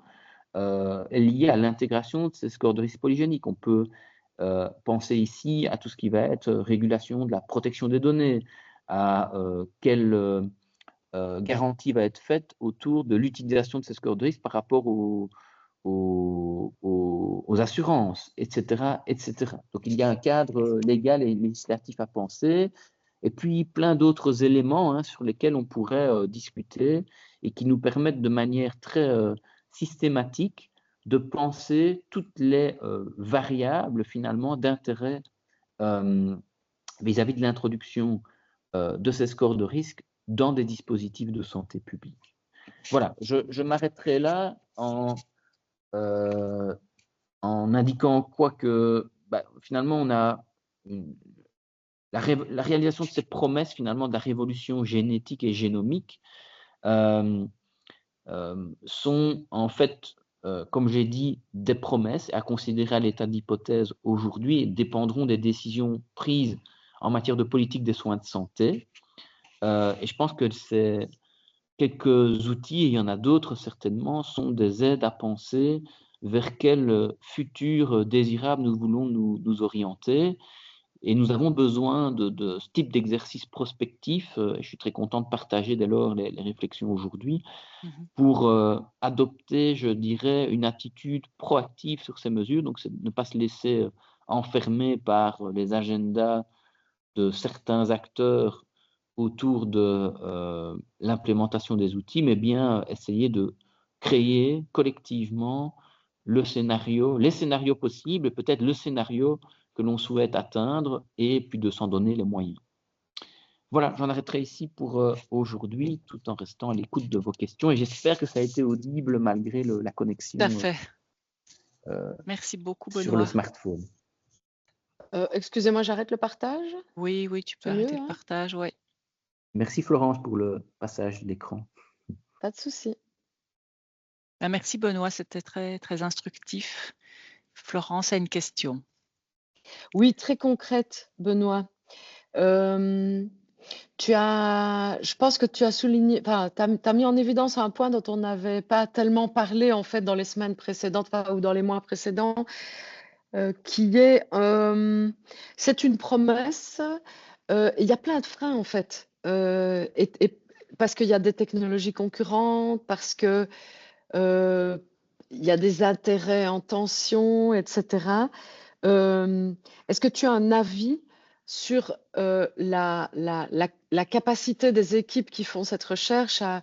liés à l'intégration de ces scores de risque polygéniques. On peut penser ici à tout ce qui va être régulation de la protection des données, à quelle garantie va être faite autour de l'utilisation de ces scores de risque par rapport aux assurances, etc., etc. Donc, il y a un cadre légal et législatif à penser, et puis plein d'autres éléments sur lesquels on pourrait discuter et qui nous permettent de manière très systématique de penser toutes les variables finalement d'intérêt vis-à-vis de l'introduction de ces scores de risque dans des dispositifs de santé publique. Voilà, je m'arrêterai là en indiquant quoi que finalement on a la réalisation de cette promesse finalement de la révolution génétique et génomique sont en fait, comme j'ai dit, des promesses à considérer à l'état d'hypothèse aujourd'hui et dépendront des décisions prises en matière de politique des soins de santé. Et je pense que ces quelques outils, et il y en a d'autres certainement, sont des aides à penser vers quel futur désirable nous voulons nous orienter. Et nous avons besoin de ce type d'exercice prospectif. Je suis très content de partager dès lors les réflexions aujourd'hui pour adopter, je dirais, une attitude proactive sur ces mesures. Donc, c'est ne pas se laisser enfermer par les agendas de certains acteurs autour de l'implémentation des outils, mais bien essayer de créer collectivement les scénarios possibles, peut-être le scénario que l'on souhaite atteindre, et puis de s'en donner les moyens. Voilà, j'en arrêterai ici pour aujourd'hui, tout en restant à l'écoute de vos questions, et j'espère que ça a été audible malgré la connexion. Tout à fait. Merci beaucoup, Benoît. Sur le smartphone. Excusez-moi, j'arrête le partage? Oui, tu peux arrêter le partage, oui. Merci Florence pour le passage d'écran. Pas de souci. Merci Benoît, c'était très, très instructif. Florence a une question. Oui, très concrète, Benoît. Je pense que tu as souligné, enfin, tu as mis en évidence un point dont on n'avait pas tellement parlé en fait dans les semaines précédentes ou dans les mois précédents, qui est, c'est une promesse. Il y a plein de freins en fait, et parce qu'il y a des technologies concurrentes, parce que il y a des intérêts en tension, etc. Est-ce que tu as un avis sur la capacité des équipes qui font cette recherche à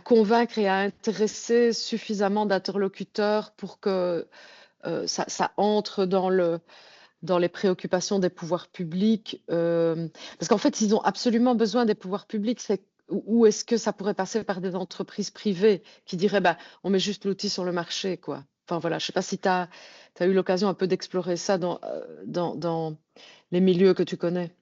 convaincre et à intéresser suffisamment d'interlocuteurs pour que ça entre dans les préoccupations des pouvoirs publics, parce qu'en fait, ils ont absolument besoin des pouvoirs publics. Ou est-ce que ça pourrait passer par des entreprises privées qui diraient on met juste l'outil sur le marché, quoi. Enfin voilà, je ne sais pas si tu as eu l'occasion un peu d'explorer ça dans les milieux que tu connais.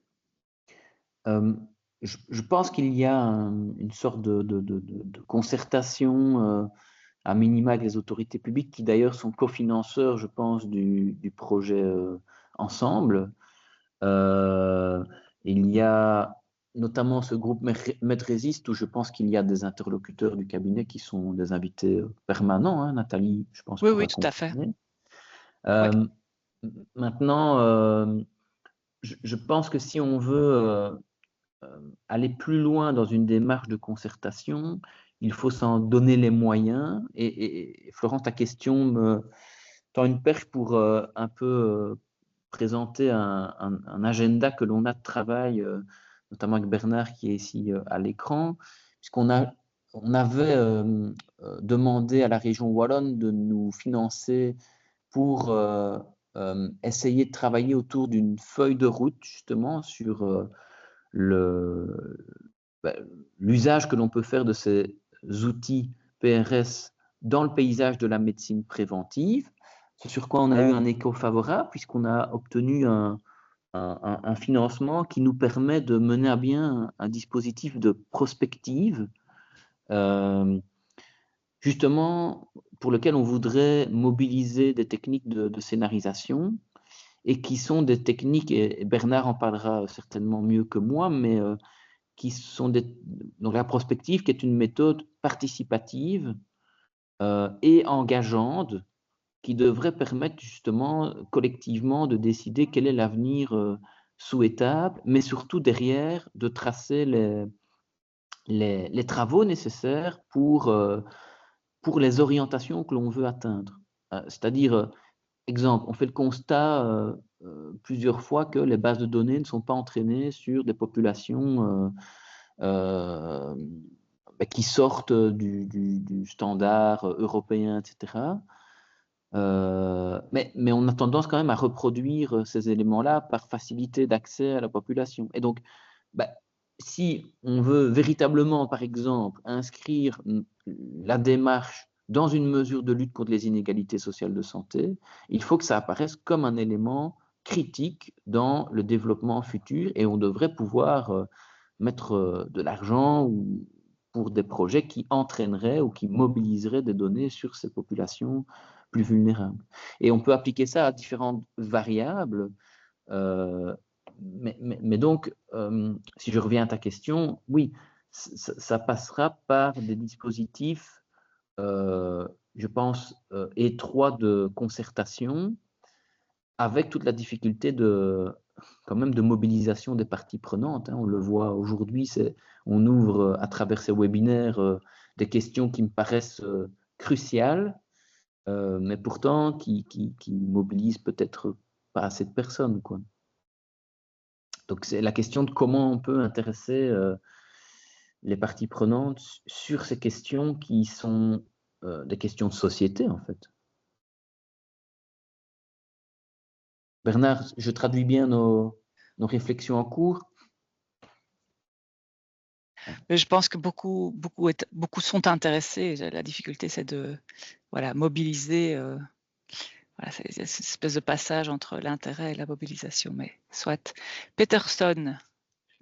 Je pense qu'il y a une sorte de concertation à minima avec les autorités publiques qui d'ailleurs sont cofinanceurs, je pense, du projet Ensemble. Il y a notamment ce groupe Medrésiste où je pense qu'il y a des interlocuteurs du cabinet qui sont des invités permanents. Nathalie, je pense. Oui, tout à fait. Maintenant, je pense que si on veut aller plus loin dans une démarche de concertation, il faut s'en donner les moyens. Et Florence, ta question me tend une perche pour un peu présenter un agenda que l'on a de travail, notamment avec Bernard qui est ici à l'écran, puisqu'on avait demandé à la région wallonne de nous financer pour essayer de travailler autour d'une feuille de route, justement, sur l'usage que l'on peut faire de ces outils PRS dans le paysage de la médecine préventive. C'est sur quoi on a eu un écho favorable, puisqu'on a obtenu un financement qui nous permet de mener à bien un dispositif de prospective, justement pour lequel on voudrait mobiliser des techniques de scénarisation, et qui sont des techniques, et Bernard en parlera certainement mieux que moi, mais qui sont donc la prospective, qui est une méthode participative et engageante, qui devrait permettre justement collectivement de décider quel est l'avenir souhaitable, mais surtout derrière de tracer les travaux nécessaires pour les orientations que l'on veut atteindre. C'est-à-dire, exemple, on fait le constat plusieurs fois que les bases de données ne sont pas entraînées sur des populations qui sortent du standard européen, etc. Mais on a tendance quand même à reproduire ces éléments-là par facilité d'accès à la population. Et donc, si on veut véritablement, par exemple, inscrire la démarche dans une mesure de lutte contre les inégalités sociales de santé, il faut que ça apparaisse comme un élément critique dans le développement futur, et on devrait pouvoir mettre de l'argent pour des projets qui entraîneraient ou qui mobiliseraient des données sur ces populations plus vulnérables. Et on peut appliquer ça à différentes variables. Mais donc, si je reviens à ta question, oui, ça passera par des dispositifs, je pense, étroits de concertation, avec toute la difficulté quand même de mobilisation des parties prenantes. On le voit aujourd'hui, on ouvre à travers ces webinaires des questions qui me paraissent cruciales, mais pourtant qui mobilisent peut-être pas assez de personnes, quoi. Donc c'est la question de comment on peut intéresser les parties prenantes sur ces questions qui sont des questions de société, en fait. Bernard, je traduis bien nos réflexions en cours. Mais je pense que beaucoup sont intéressés. La difficulté, c'est de mobiliser. C'est cette espèce de passage entre l'intérêt et la mobilisation. Mais soit. Peterson,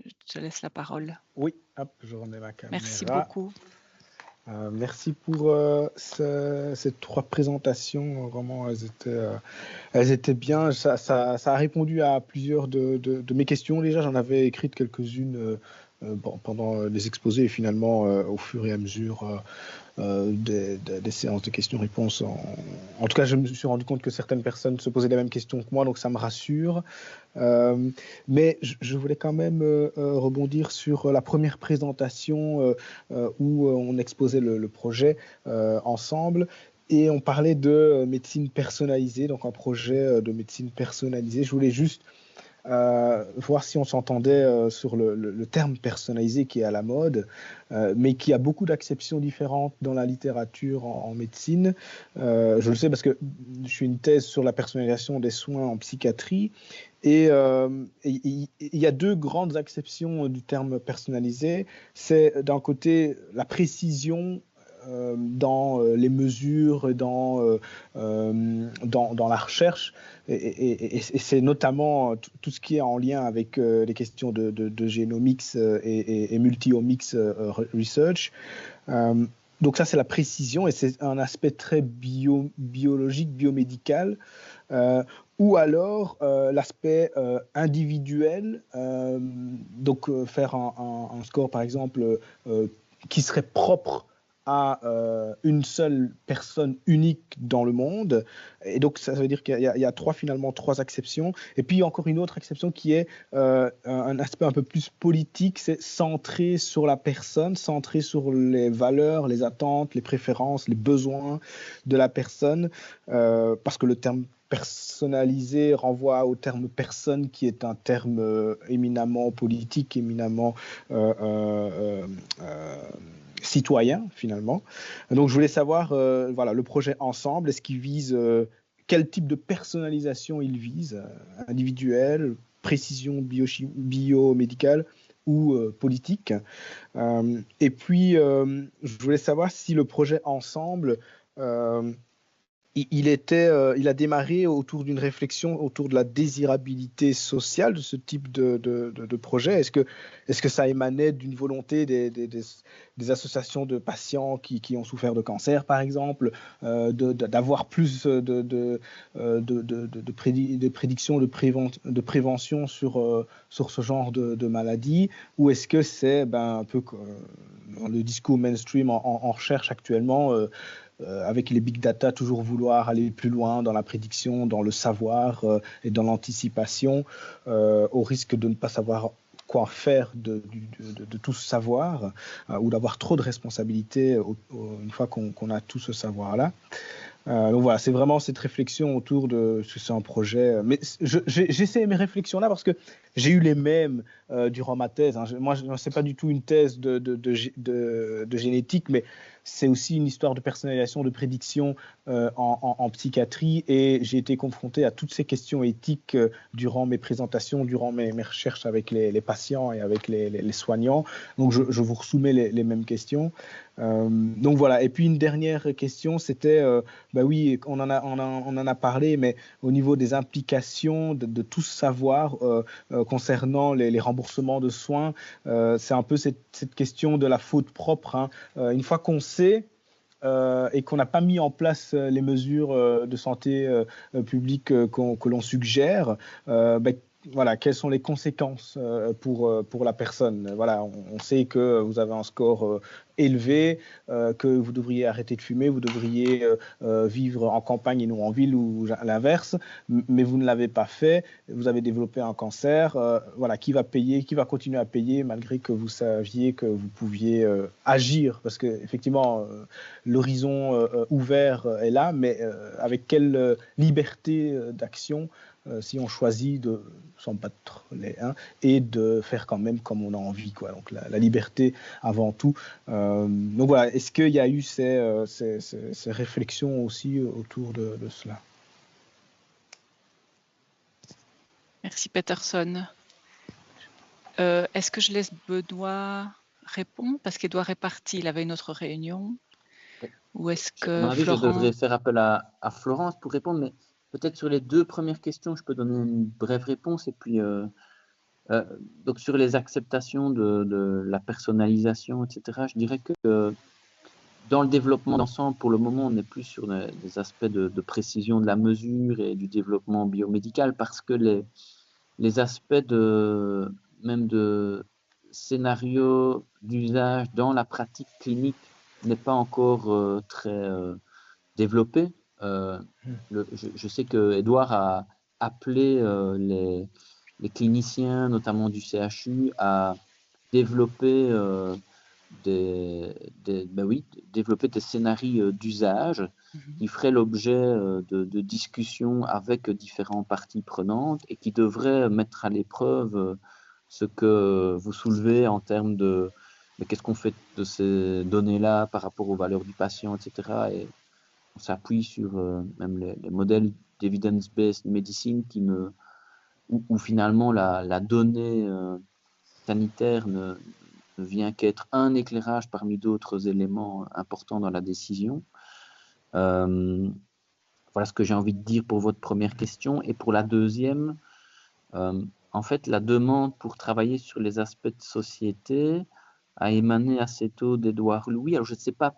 je te laisse la parole. Oui, hop, je remets ma caméra. Merci beaucoup. Merci pour ces 3 présentations. Vraiment, elles étaient bien. Ça a répondu à plusieurs de mes questions. Déjà, j'en avais écrites quelques-unes pendant les exposés, et finalement, au fur et à mesure des séances de questions-réponses. En tout cas, je me suis rendu compte que certaines personnes se posaient les mêmes questions que moi, donc ça me rassure. Mais je voulais quand même rebondir sur la première présentation où on exposait le projet ensemble. Et on parlait de médecine personnalisée, donc un projet de médecine personnalisée. Je voulais juste voir si on s'entendait sur le terme personnalisé qui est à la mode, mais qui a beaucoup d'acceptions différentes dans la littérature en médecine. Je le sais parce que je fais une thèse sur la personnalisation des soins en psychiatrie, et il y a 2 grandes acceptions du terme personnalisé. C'est d'un côté la précision dans les mesures, dans la recherche, et c'est notamment tout ce qui est en lien avec les questions de génomics et multi-omics research. Donc ça, c'est la précision, et c'est un aspect très biologique, biomédical. Ou alors l'aspect individuel, donc faire un score par exemple qui serait propre à une seule personne unique dans le monde. Et donc ça veut dire qu'il y a finalement 3 acceptions. Et puis encore une autre acception qui est un aspect un peu plus politique, c'est centré sur la personne, centré sur les valeurs, les attentes, les préférences, les besoins de la personne, parce que le terme personnalisé renvoie au terme personne, qui est un terme éminemment politique, éminemment citoyen finalement. Donc je voulais savoir, voilà, le projet ensemble, est-ce qu'il vise quel type de personnalisation il vise, individuelle, précision biomédicale ou politique. Et puis, je voulais savoir si le projet Ensemble, il a démarré autour d'une réflexion autour de la désirabilité sociale de ce type de projet. Est-ce que ça émanait d'une volonté des associations de patients qui ont souffert de cancer, par exemple, d'avoir plus de prédictions, de prévention sur ce genre de maladie, ou est-ce que c'est un peu dans le discours mainstream en recherche actuellement, avec les big data, toujours vouloir aller plus loin dans la prédiction, dans le savoir et dans l'anticipation, au risque de ne pas savoir quoi faire de tout ce savoir, ou d'avoir trop de responsabilités une fois qu'on a tout ce savoir-là. Donc voilà, c'est vraiment cette réflexion autour de ce que c'est un projet. Mais j'essaie mes réflexions là parce que j'ai eu les mêmes durant ma thèse. Moi, ce n'est pas du tout une thèse de génétique, mais c'est aussi une histoire de personnalisation, de prédiction en psychiatrie. Et j'ai été confronté à toutes ces questions éthiques durant mes présentations, durant mes recherches avec les patients et avec les soignants. Donc, je vous soumets les mêmes questions. Donc voilà. Et puis une dernière question, c'était, oui, on en a parlé, mais au niveau des implications de tout savoir concernant les remboursements de soins, c'est un peu cette question de la faute propre. Hein. Une fois qu'on sait et qu'on n'a pas mis en place les mesures de santé publique que l'on suggère, voilà, quelles sont les conséquences pour la personne. Voilà, on sait que vous avez un score élevé, que vous devriez arrêter de fumer, vous devriez vivre en campagne et non en ville, ou l'inverse, mais vous ne l'avez pas fait, vous avez développé un cancer. Voilà, qui va payer, qui va continuer à payer malgré que vous saviez que vous pouviez agir, parce qu'effectivement, l'horizon ouvert est là, mais avec quelle liberté d'action si on choisit de s'en battre les uns et de faire quand même comme on a envie, quoi. Donc la liberté avant tout. Donc voilà, est-ce qu'il y a eu ces réflexions aussi autour de cela? Merci Peterson. Est-ce que je laisse Benoît répondre parce qu'Edouard est parti, il avait une autre réunion? Ou est-ce que à mon avis, Florent... je devrais faire appel à Florence pour répondre, mais peut-être sur les deux premières questions, je peux donner une brève réponse. Et puis, donc sur les acceptations de la personnalisation, etc., je dirais que dans le développement d'ensemble, pour le moment, on est plus sur des aspects de précision de la mesure et du développement biomédical, parce que les aspects même de scénario d'usage dans la pratique clinique n'est pas encore très développé. Je sais que Edouard a appelé les cliniciens, notamment du CHU, à développer développer des scénarios d'usage qui feraient l'objet de discussions avec différentes parties prenantes et qui devraient mettre à l'épreuve ce que vous soulevez en termes de qu'est-ce qu'on fait de ces données-là par rapport aux valeurs du patient, etc. Et on s'appuie sur même les modèles d'evidence-based medicine où finalement la donnée sanitaire ne vient qu'être un éclairage parmi d'autres éléments importants dans la décision. Voilà ce que j'ai envie de dire pour votre première question. Et pour la deuxième, en fait, la demande pour travailler sur les aspects de société a émané assez tôt d'Edouard Louis. Alors, je ne sais pas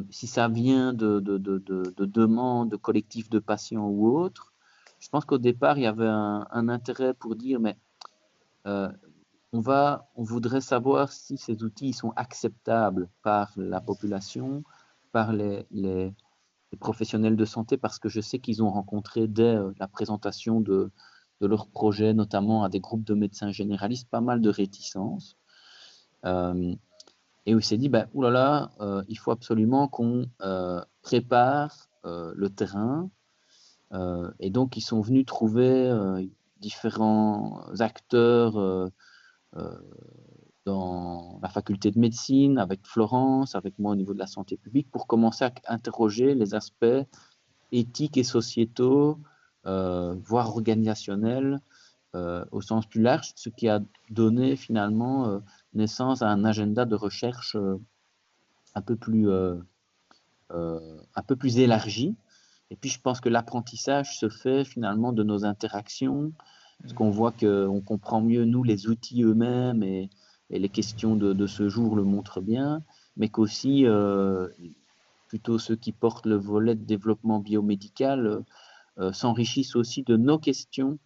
si ça vient de demandes de collectifs de patients ou autres. Je pense qu'au départ, il y avait un intérêt pour dire, mais on voudrait savoir si ces outils sont acceptables par la population, par les professionnels de santé, parce que je sais qu'ils ont rencontré dès la présentation de leur projet, notamment à des groupes de médecins généralistes, pas mal de réticences. Et où il s'est dit, oulala, il faut absolument qu'on prépare le terrain. Et donc, ils sont venus trouver différents acteurs dans la faculté de médecine, avec Florence, avec moi au niveau de la santé publique, pour commencer à interroger les aspects éthiques et sociétaux, voire organisationnels, au sens plus large, ce qui a donné finalement naissance à un agenda de recherche un peu plus élargi. Et puis, je pense que l'apprentissage se fait finalement de nos interactions, parce qu'on voit qu'on comprend mieux, nous, les outils eux-mêmes, et les questions de ce jour le montrent bien, mais qu'aussi, plutôt ceux qui portent le volet de développement biomédical s'enrichissent aussi de nos questions.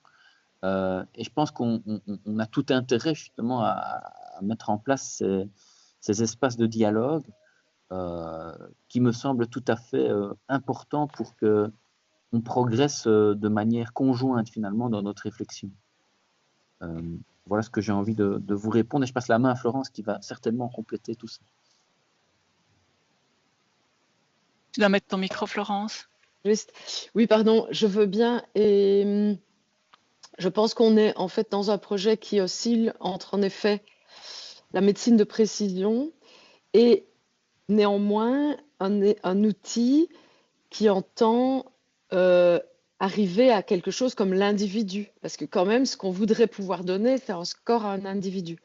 Et je pense qu'on a tout intérêt justement à mettre en place ces espaces de dialogue qui me semblent tout à fait importants pour qu'on progresse de manière conjointe finalement dans notre réflexion. Voilà ce que j'ai envie de vous répondre, et je passe la main à Florence qui va certainement compléter tout ça. Tu dois mettre ton micro, Florence. Juste, oui, pardon, je veux bien. Et je pense qu'on est en fait dans un projet qui oscille entre, en effet, la médecine de précision et néanmoins un outil qui entend arriver à quelque chose comme l'individu. Parce que quand même, ce qu'on voudrait pouvoir donner, c'est un score à un individu.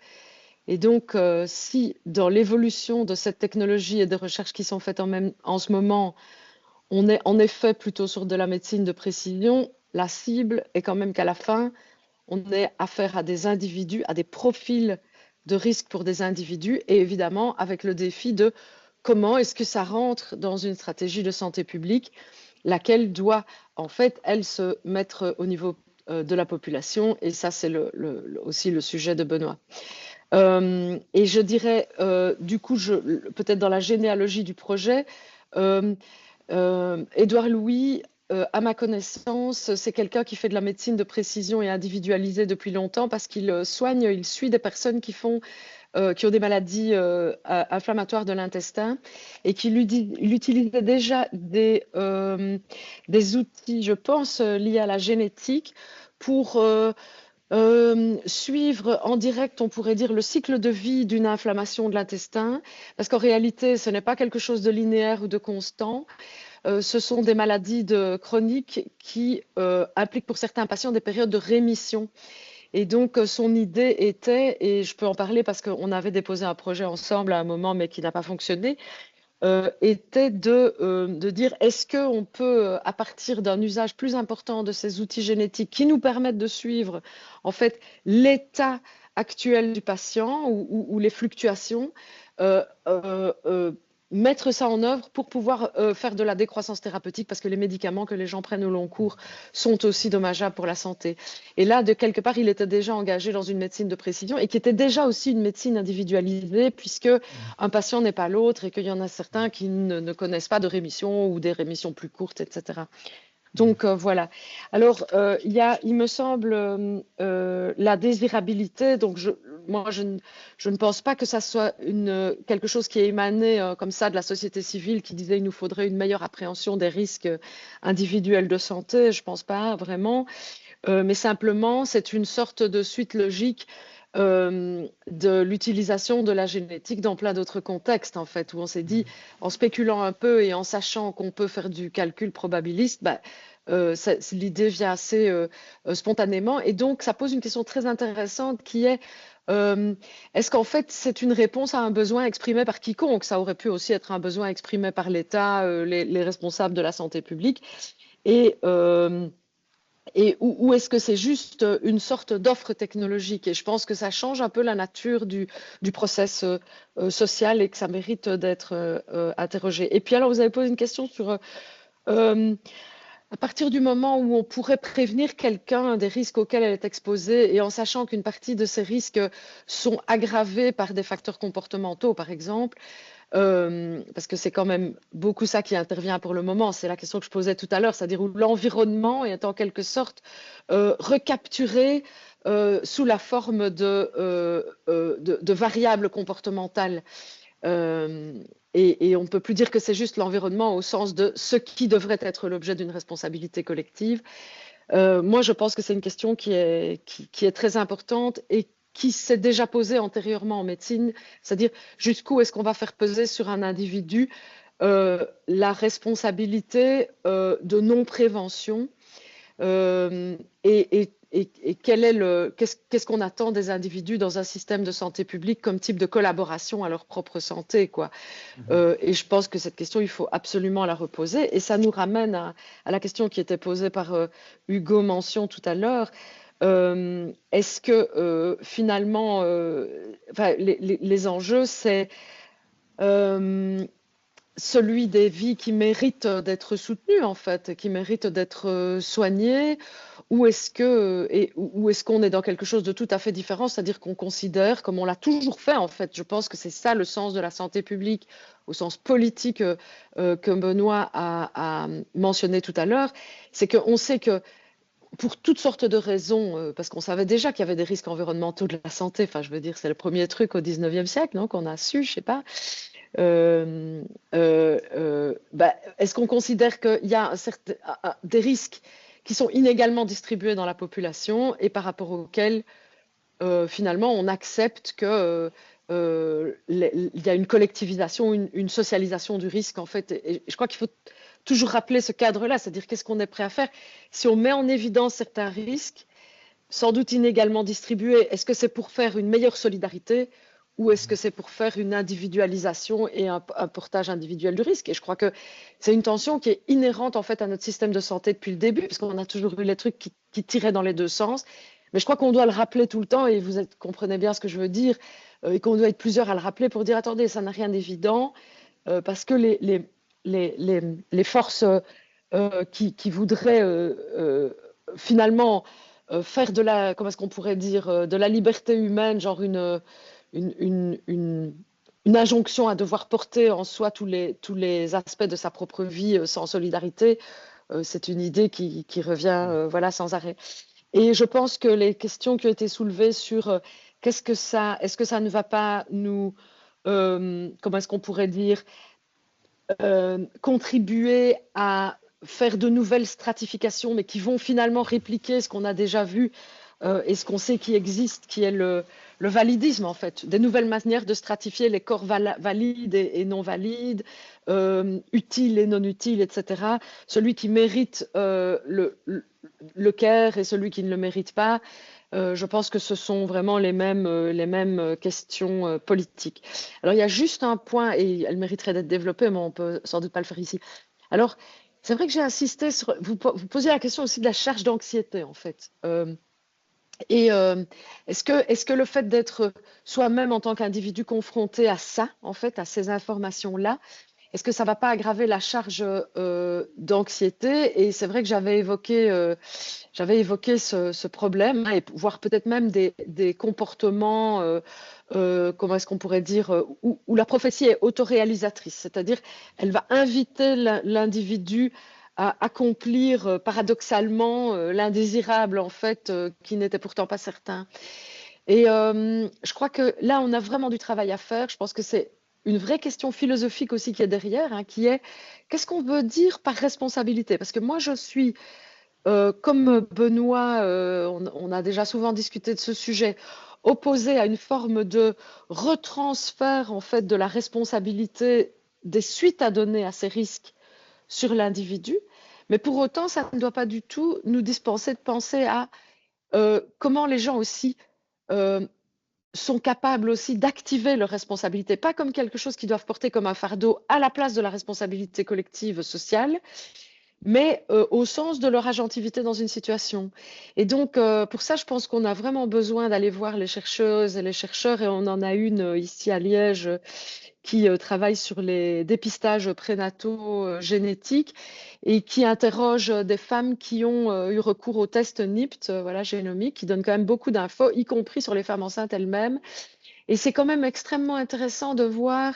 Et donc, si dans l'évolution de cette technologie et des recherches qui sont faites en ce moment, on est en effet plutôt sur de la médecine de précision, la cible est quand même qu'à la fin, on ait affaire à des individus, à des profils de risque pour des individus, et évidemment avec le défi de comment est-ce que ça rentre dans une stratégie de santé publique, laquelle doit en fait, elle, se mettre au niveau de la population, et ça c'est aussi le sujet de Benoît. Et je dirais, du coup, peut-être dans la généalogie du projet, Édouard Louis, à ma connaissance, c'est quelqu'un qui fait de la médecine de précision et individualisée depuis longtemps, parce qu'il soigne, il suit des personnes qui ont des maladies inflammatoires de l'intestin, et qu'il utilisait déjà des outils, je pense, liés à la génétique pour suivre en direct, on pourrait dire, le cycle de vie d'une inflammation de l'intestin, parce qu'en réalité, ce n'est pas quelque chose de linéaire ou de constant. Ce sont des maladies chroniques qui impliquent pour certains patients des périodes de rémission. Et donc, son idée était, et je peux en parler parce qu'on avait déposé un projet ensemble à un moment, mais qui n'a pas fonctionné, était de dire, est-ce qu'on peut, à partir d'un usage plus important de ces outils génétiques qui nous permettent de suivre en fait l'état actuel du patient ou les fluctuations, mettre ça en œuvre pour pouvoir faire de la décroissance thérapeutique, parce que les médicaments que les gens prennent au long cours sont aussi dommageables pour la santé. Et là, de quelque part, il était déjà engagé dans une médecine de précision, et qui était déjà aussi une médecine individualisée, puisque un patient n'est pas l'autre, et qu'il y en a certains qui ne connaissent pas de rémission, ou des rémissions plus courtes, etc. Donc voilà. Alors, il me semble, la désirabilité. Donc, moi, je ne pense pas que ça soit quelque chose qui est émané comme ça de la société civile, qui disait qu'il nous faudrait une meilleure appréhension des risques individuels de santé. Je ne pense pas vraiment. Mais simplement, c'est une sorte de suite logique de l'utilisation de la génétique dans plein d'autres contextes, en fait, où on s'est dit, en spéculant un peu et en sachant qu'on peut faire du calcul probabiliste, l'idée vient assez spontanément. Et donc, ça pose une question très intéressante qui est, est-ce qu'en fait, c'est une réponse à un besoin exprimé par quiconque? Ça aurait pu aussi être un besoin exprimé par l'État, les responsables de la santé publique. Ou est-ce que c'est juste une sorte d'offre technologique? Et je pense que ça change un peu la nature du process social, et que ça mérite d'être interrogé. Et puis alors, vous avez posé une question sur à partir du moment où on pourrait prévenir quelqu'un des risques auxquels elle est exposée, et en sachant qu'une partie de ces risques sont aggravés par des facteurs comportementaux, par exemple, parce que c'est quand même beaucoup ça qui intervient pour le moment. C'est la question que je posais tout à l'heure, c'est-à-dire où l'environnement est en quelque sorte recapturé sous la forme de variables comportementales. Et on ne peut plus dire que c'est juste l'environnement au sens de ce qui devrait être l'objet d'une responsabilité collective. Moi, je pense que c'est une question qui est très importante, et qui s'est déjà posée antérieurement en médecine, c'est-à-dire jusqu'où est-ce qu'on va faire peser sur un individu la responsabilité de non-prévention et qu'est-ce qu'on attend des individus dans un système de santé publique comme type de collaboration à leur propre santé, quoi. Et je pense que cette question, il faut absolument la reposer. Et ça nous ramène à la question qui était posée par Hugo Mention tout à l'heure. Est-ce que finalement, les enjeux, c'est celui des vies qui méritent d'être soutenues, en fait, qui méritent d'être soignées, ou est-ce qu'on est dans quelque chose de tout à fait différent, c'est-à-dire qu'on considère, comme on l'a toujours fait, en fait, je pense que c'est ça le sens de la santé publique, au sens politique que Benoît a mentionné tout à l'heure, c'est qu'on sait que pour toutes sortes de raisons, parce qu'on savait déjà qu'il y avait des risques environnementaux de la santé, enfin, je veux dire, c'est le premier truc au 19e siècle, non, qu'on a su, je sais pas. Est-ce qu'on considère qu'il y a des risques qui sont inégalement distribués dans la population et par rapport auxquels finalement on accepte que il y a une collectivisation, une socialisation du risque en fait. Et je crois qu'il faut toujours rappeler ce cadre-là, c'est-à-dire qu'est-ce qu'on est prêt à faire si on met en évidence certains risques, sans doute inégalement distribués. Est-ce que c'est pour faire une meilleure solidarité ou est-ce que c'est pour faire une individualisation et un portage individuel du risque? Et je crois que c'est une tension qui est inhérente en fait à notre système de santé depuis le début, parce qu'on a toujours eu les trucs qui tiraient dans les deux sens. Mais je crois qu'on doit le rappeler tout le temps, et vous comprenez bien ce que je veux dire, et qu'on doit être plusieurs à le rappeler pour dire attendez, ça n'a rien d'évident, parce que les forces qui voudraient finalement faire de la, comment est-ce qu'on pourrait dire, de la liberté humaine, genre une injonction à devoir porter en soi tous les aspects de sa propre vie sans solidarité, c'est une idée qui revient voilà, sans arrêt. Et je pense que les questions qui ont été soulevées sur est-ce que ça ne va pas nous, comment est-ce qu'on pourrait dire, contribuer à faire de nouvelles stratifications, mais qui vont finalement répliquer ce qu'on a déjà vu et ce qu'on sait qui existe, qui est le validisme en fait, des nouvelles manières de stratifier les corps valides et non valides, utiles et non utiles, etc. Celui qui mérite le care et celui qui ne le mérite pas. Je pense que ce sont vraiment les mêmes questions politiques. Alors, il y a juste un point, et elle mériterait d'être développée, mais on peut sans doute pas le faire ici. Alors, c'est vrai que j'ai insisté sur... Vous posez la question aussi de la charge d'anxiété, en fait. Est-ce que le fait d'être soi-même en tant qu'individu confronté à ça, en fait, à ces informations-là, est-ce que ça ne va pas aggraver la charge d'anxiété? Et c'est vrai que j'avais évoqué ce problème, hein, et voire peut-être même des comportements, comment est-ce qu'on pourrait dire, où la prophétie est autoréalisatrice, c'est-à-dire elle va inviter l'individu à accomplir paradoxalement l'indésirable, en fait, qui n'était pourtant pas certain. Et je crois que là, on a vraiment du travail à faire. Je pense que c'est une vraie question philosophique aussi qui est derrière, hein, qui est qu'est-ce qu'on veut dire par responsabilité? Parce que moi, je suis, comme Benoît, on a déjà souvent discuté de ce sujet, opposée à une forme de retransfert en fait de la responsabilité des suites à donner à ces risques sur l'individu. Mais pour autant, ça ne doit pas du tout nous dispenser de penser à comment les gens aussi sont capables aussi d'activer leurs responsabilités, pas comme quelque chose qu'ils doivent porter comme un fardeau à la place de la responsabilité collective sociale, mais au sens de leur agentivité dans une situation. Et donc, pour ça, je pense qu'on a vraiment besoin d'aller voir les chercheuses et les chercheurs, et on en a une ici à Liège qui travaille sur les dépistages prénataux génétiques et qui interroge des femmes qui ont eu recours au test NIPT, voilà, génomique, qui donne quand même beaucoup d'infos, y compris sur les femmes enceintes elles-mêmes. Et c'est quand même extrêmement intéressant de voir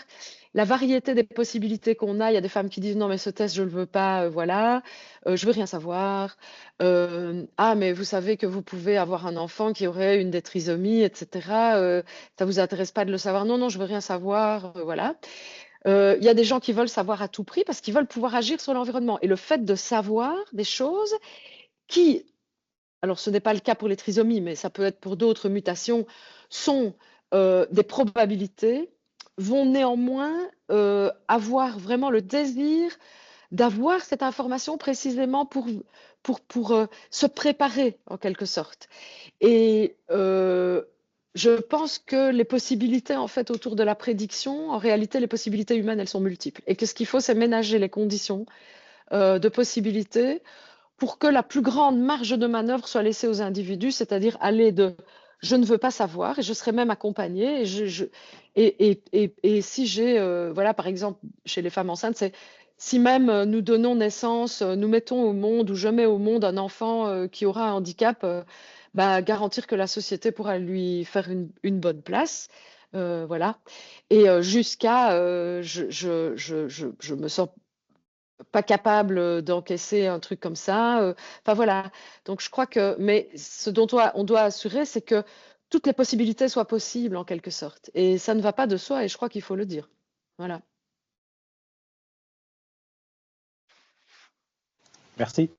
la variété des possibilités qu'on a. Il y a des femmes qui disent non mais ce test je le veux pas, voilà, je veux rien savoir. Ah mais vous savez que vous pouvez avoir un enfant qui aurait une des trisomies, etc. Ça vous intéresse pas de le savoir? Non non, je veux rien savoir, voilà. Il y a des gens qui veulent savoir à tout prix parce qu'ils veulent pouvoir agir sur l'environnement. Et le fait de savoir des choses qui, alors ce n'est pas le cas pour les trisomies, mais ça peut être pour d'autres mutations, sont des probabilités vont néanmoins avoir vraiment le désir d'avoir cette information précisément pour se préparer en quelque sorte. Et je pense que les possibilités en fait autour de la prédiction, en réalité les possibilités humaines elles sont multiples et que ce qu'il faut c'est ménager les conditions de possibilités pour que la plus grande marge de manœuvre soit laissée aux individus, c'est-à-dire aller de je ne veux pas savoir et je serai même accompagnée et si j'ai voilà par exemple chez les femmes enceintes c'est si même nous donnons naissance, nous mettons au monde ou je mets au monde un enfant qui aura un handicap, garantir que la société pourra lui faire une bonne place. Voilà. Et jusqu'à je me sens pas capable d'encaisser un truc comme ça. Enfin voilà. Donc je crois que, mais ce dont on doit assurer, c'est que toutes les possibilités soient possibles en quelque sorte. Et ça ne va pas de soi et je crois qu'il faut le dire. Voilà. Merci.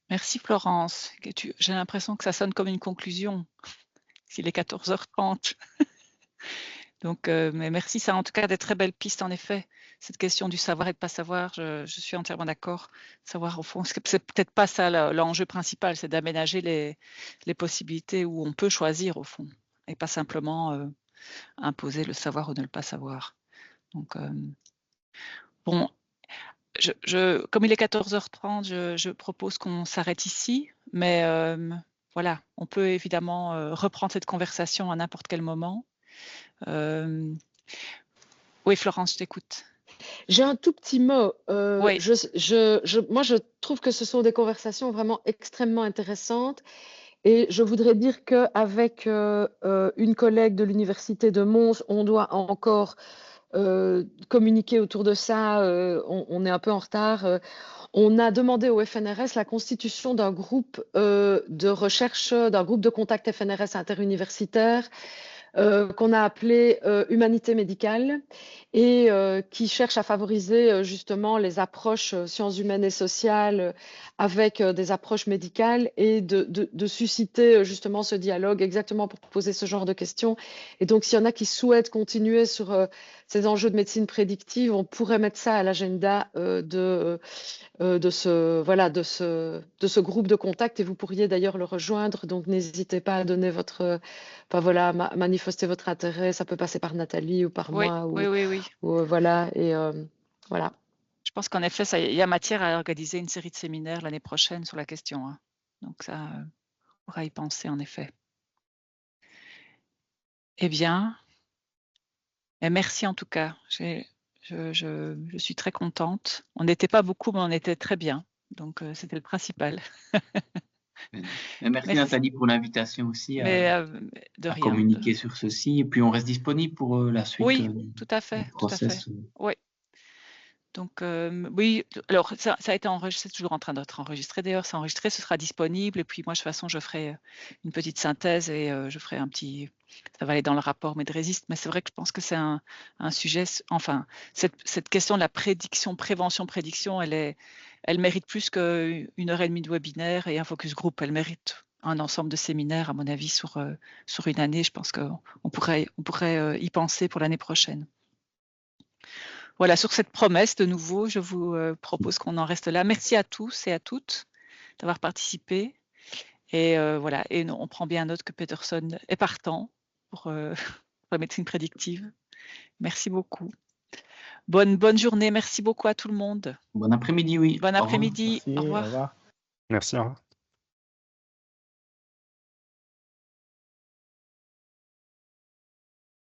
Merci Florence. J'ai l'impression que ça sonne comme une conclusion. S'il est 14h30. Donc, mais merci, ça a en tout cas des très belles pistes en effet. Cette question du savoir et de pas savoir, je suis entièrement d'accord. Savoir au fond, c'est peut-être pas ça l'enjeu principal, c'est d'aménager les possibilités où on peut choisir au fond et pas simplement imposer le savoir ou ne le pas savoir. Donc, bon, comme il est 14h30, je propose qu'on s'arrête ici, mais voilà, on peut évidemment reprendre cette conversation à n'importe quel moment. Oui, Florence, je t'écoute. J'ai un tout petit mot. Oui. Moi, je trouve que ce sont des conversations vraiment extrêmement intéressantes. Et je voudrais dire qu'avec une collègue de l'Université de Mons, on doit encore communiquer autour de ça. On est un peu en retard. On a demandé au FNRS la constitution d'un groupe de recherche, d'un groupe de contact FNRS interuniversitaire qu'on a appelé Humanité médicale et qui cherche à favoriser justement les approches sciences humaines et sociales avec des approches médicales et de susciter justement ce dialogue exactement pour poser ce genre de questions. Et donc, s'il y en a qui souhaitent continuer sur ces enjeux de médecine prédictive, on pourrait mettre ça à l'agenda de ce groupe de contact et vous pourriez d'ailleurs le rejoindre. Donc, n'hésitez pas à donner manifester votre intérêt. Ça peut passer par Nathalie ou par moi. Oui. Voilà. Et voilà. Je pense qu'en effet, il y a matière à organiser une série de séminaires l'année prochaine sur la question. Hein. Donc, ça, on pourra y penser en effet. Eh bien, merci en tout cas. Je suis très contente. On n'était pas beaucoup, mais on était très bien. Donc, c'était le principal. Merci Nathalie pour l'invitation aussi à communiquer sur ceci. Et puis, on reste disponible pour la suite. Oui, tout à fait. Oui. Donc, oui, alors ça a été enregistré, c'est toujours en train d'être enregistré d'ailleurs, c'est enregistré, ce sera disponible. Et puis moi, de toute façon, je ferai une petite synthèse et je ferai ça va aller dans le rapport Medrésiste. Mais c'est vrai que je pense que c'est un sujet, enfin, cette question de la prévention-prédiction, elle mérite plus qu'1 heure et demie de webinaire et un focus group. Elle mérite un ensemble de séminaires, à mon avis, sur une année. Je pense qu'on pourrait y penser pour l'année prochaine. Voilà, sur cette promesse, de nouveau, je vous propose qu'on en reste là. Merci à tous et à toutes d'avoir participé. Et voilà, et on prend bien note que Peterson est partant pour la médecine prédictive. Merci beaucoup. Bonne journée, merci beaucoup à tout le monde. Bon après-midi, oui. Bon après-midi, au revoir. Merci, au revoir.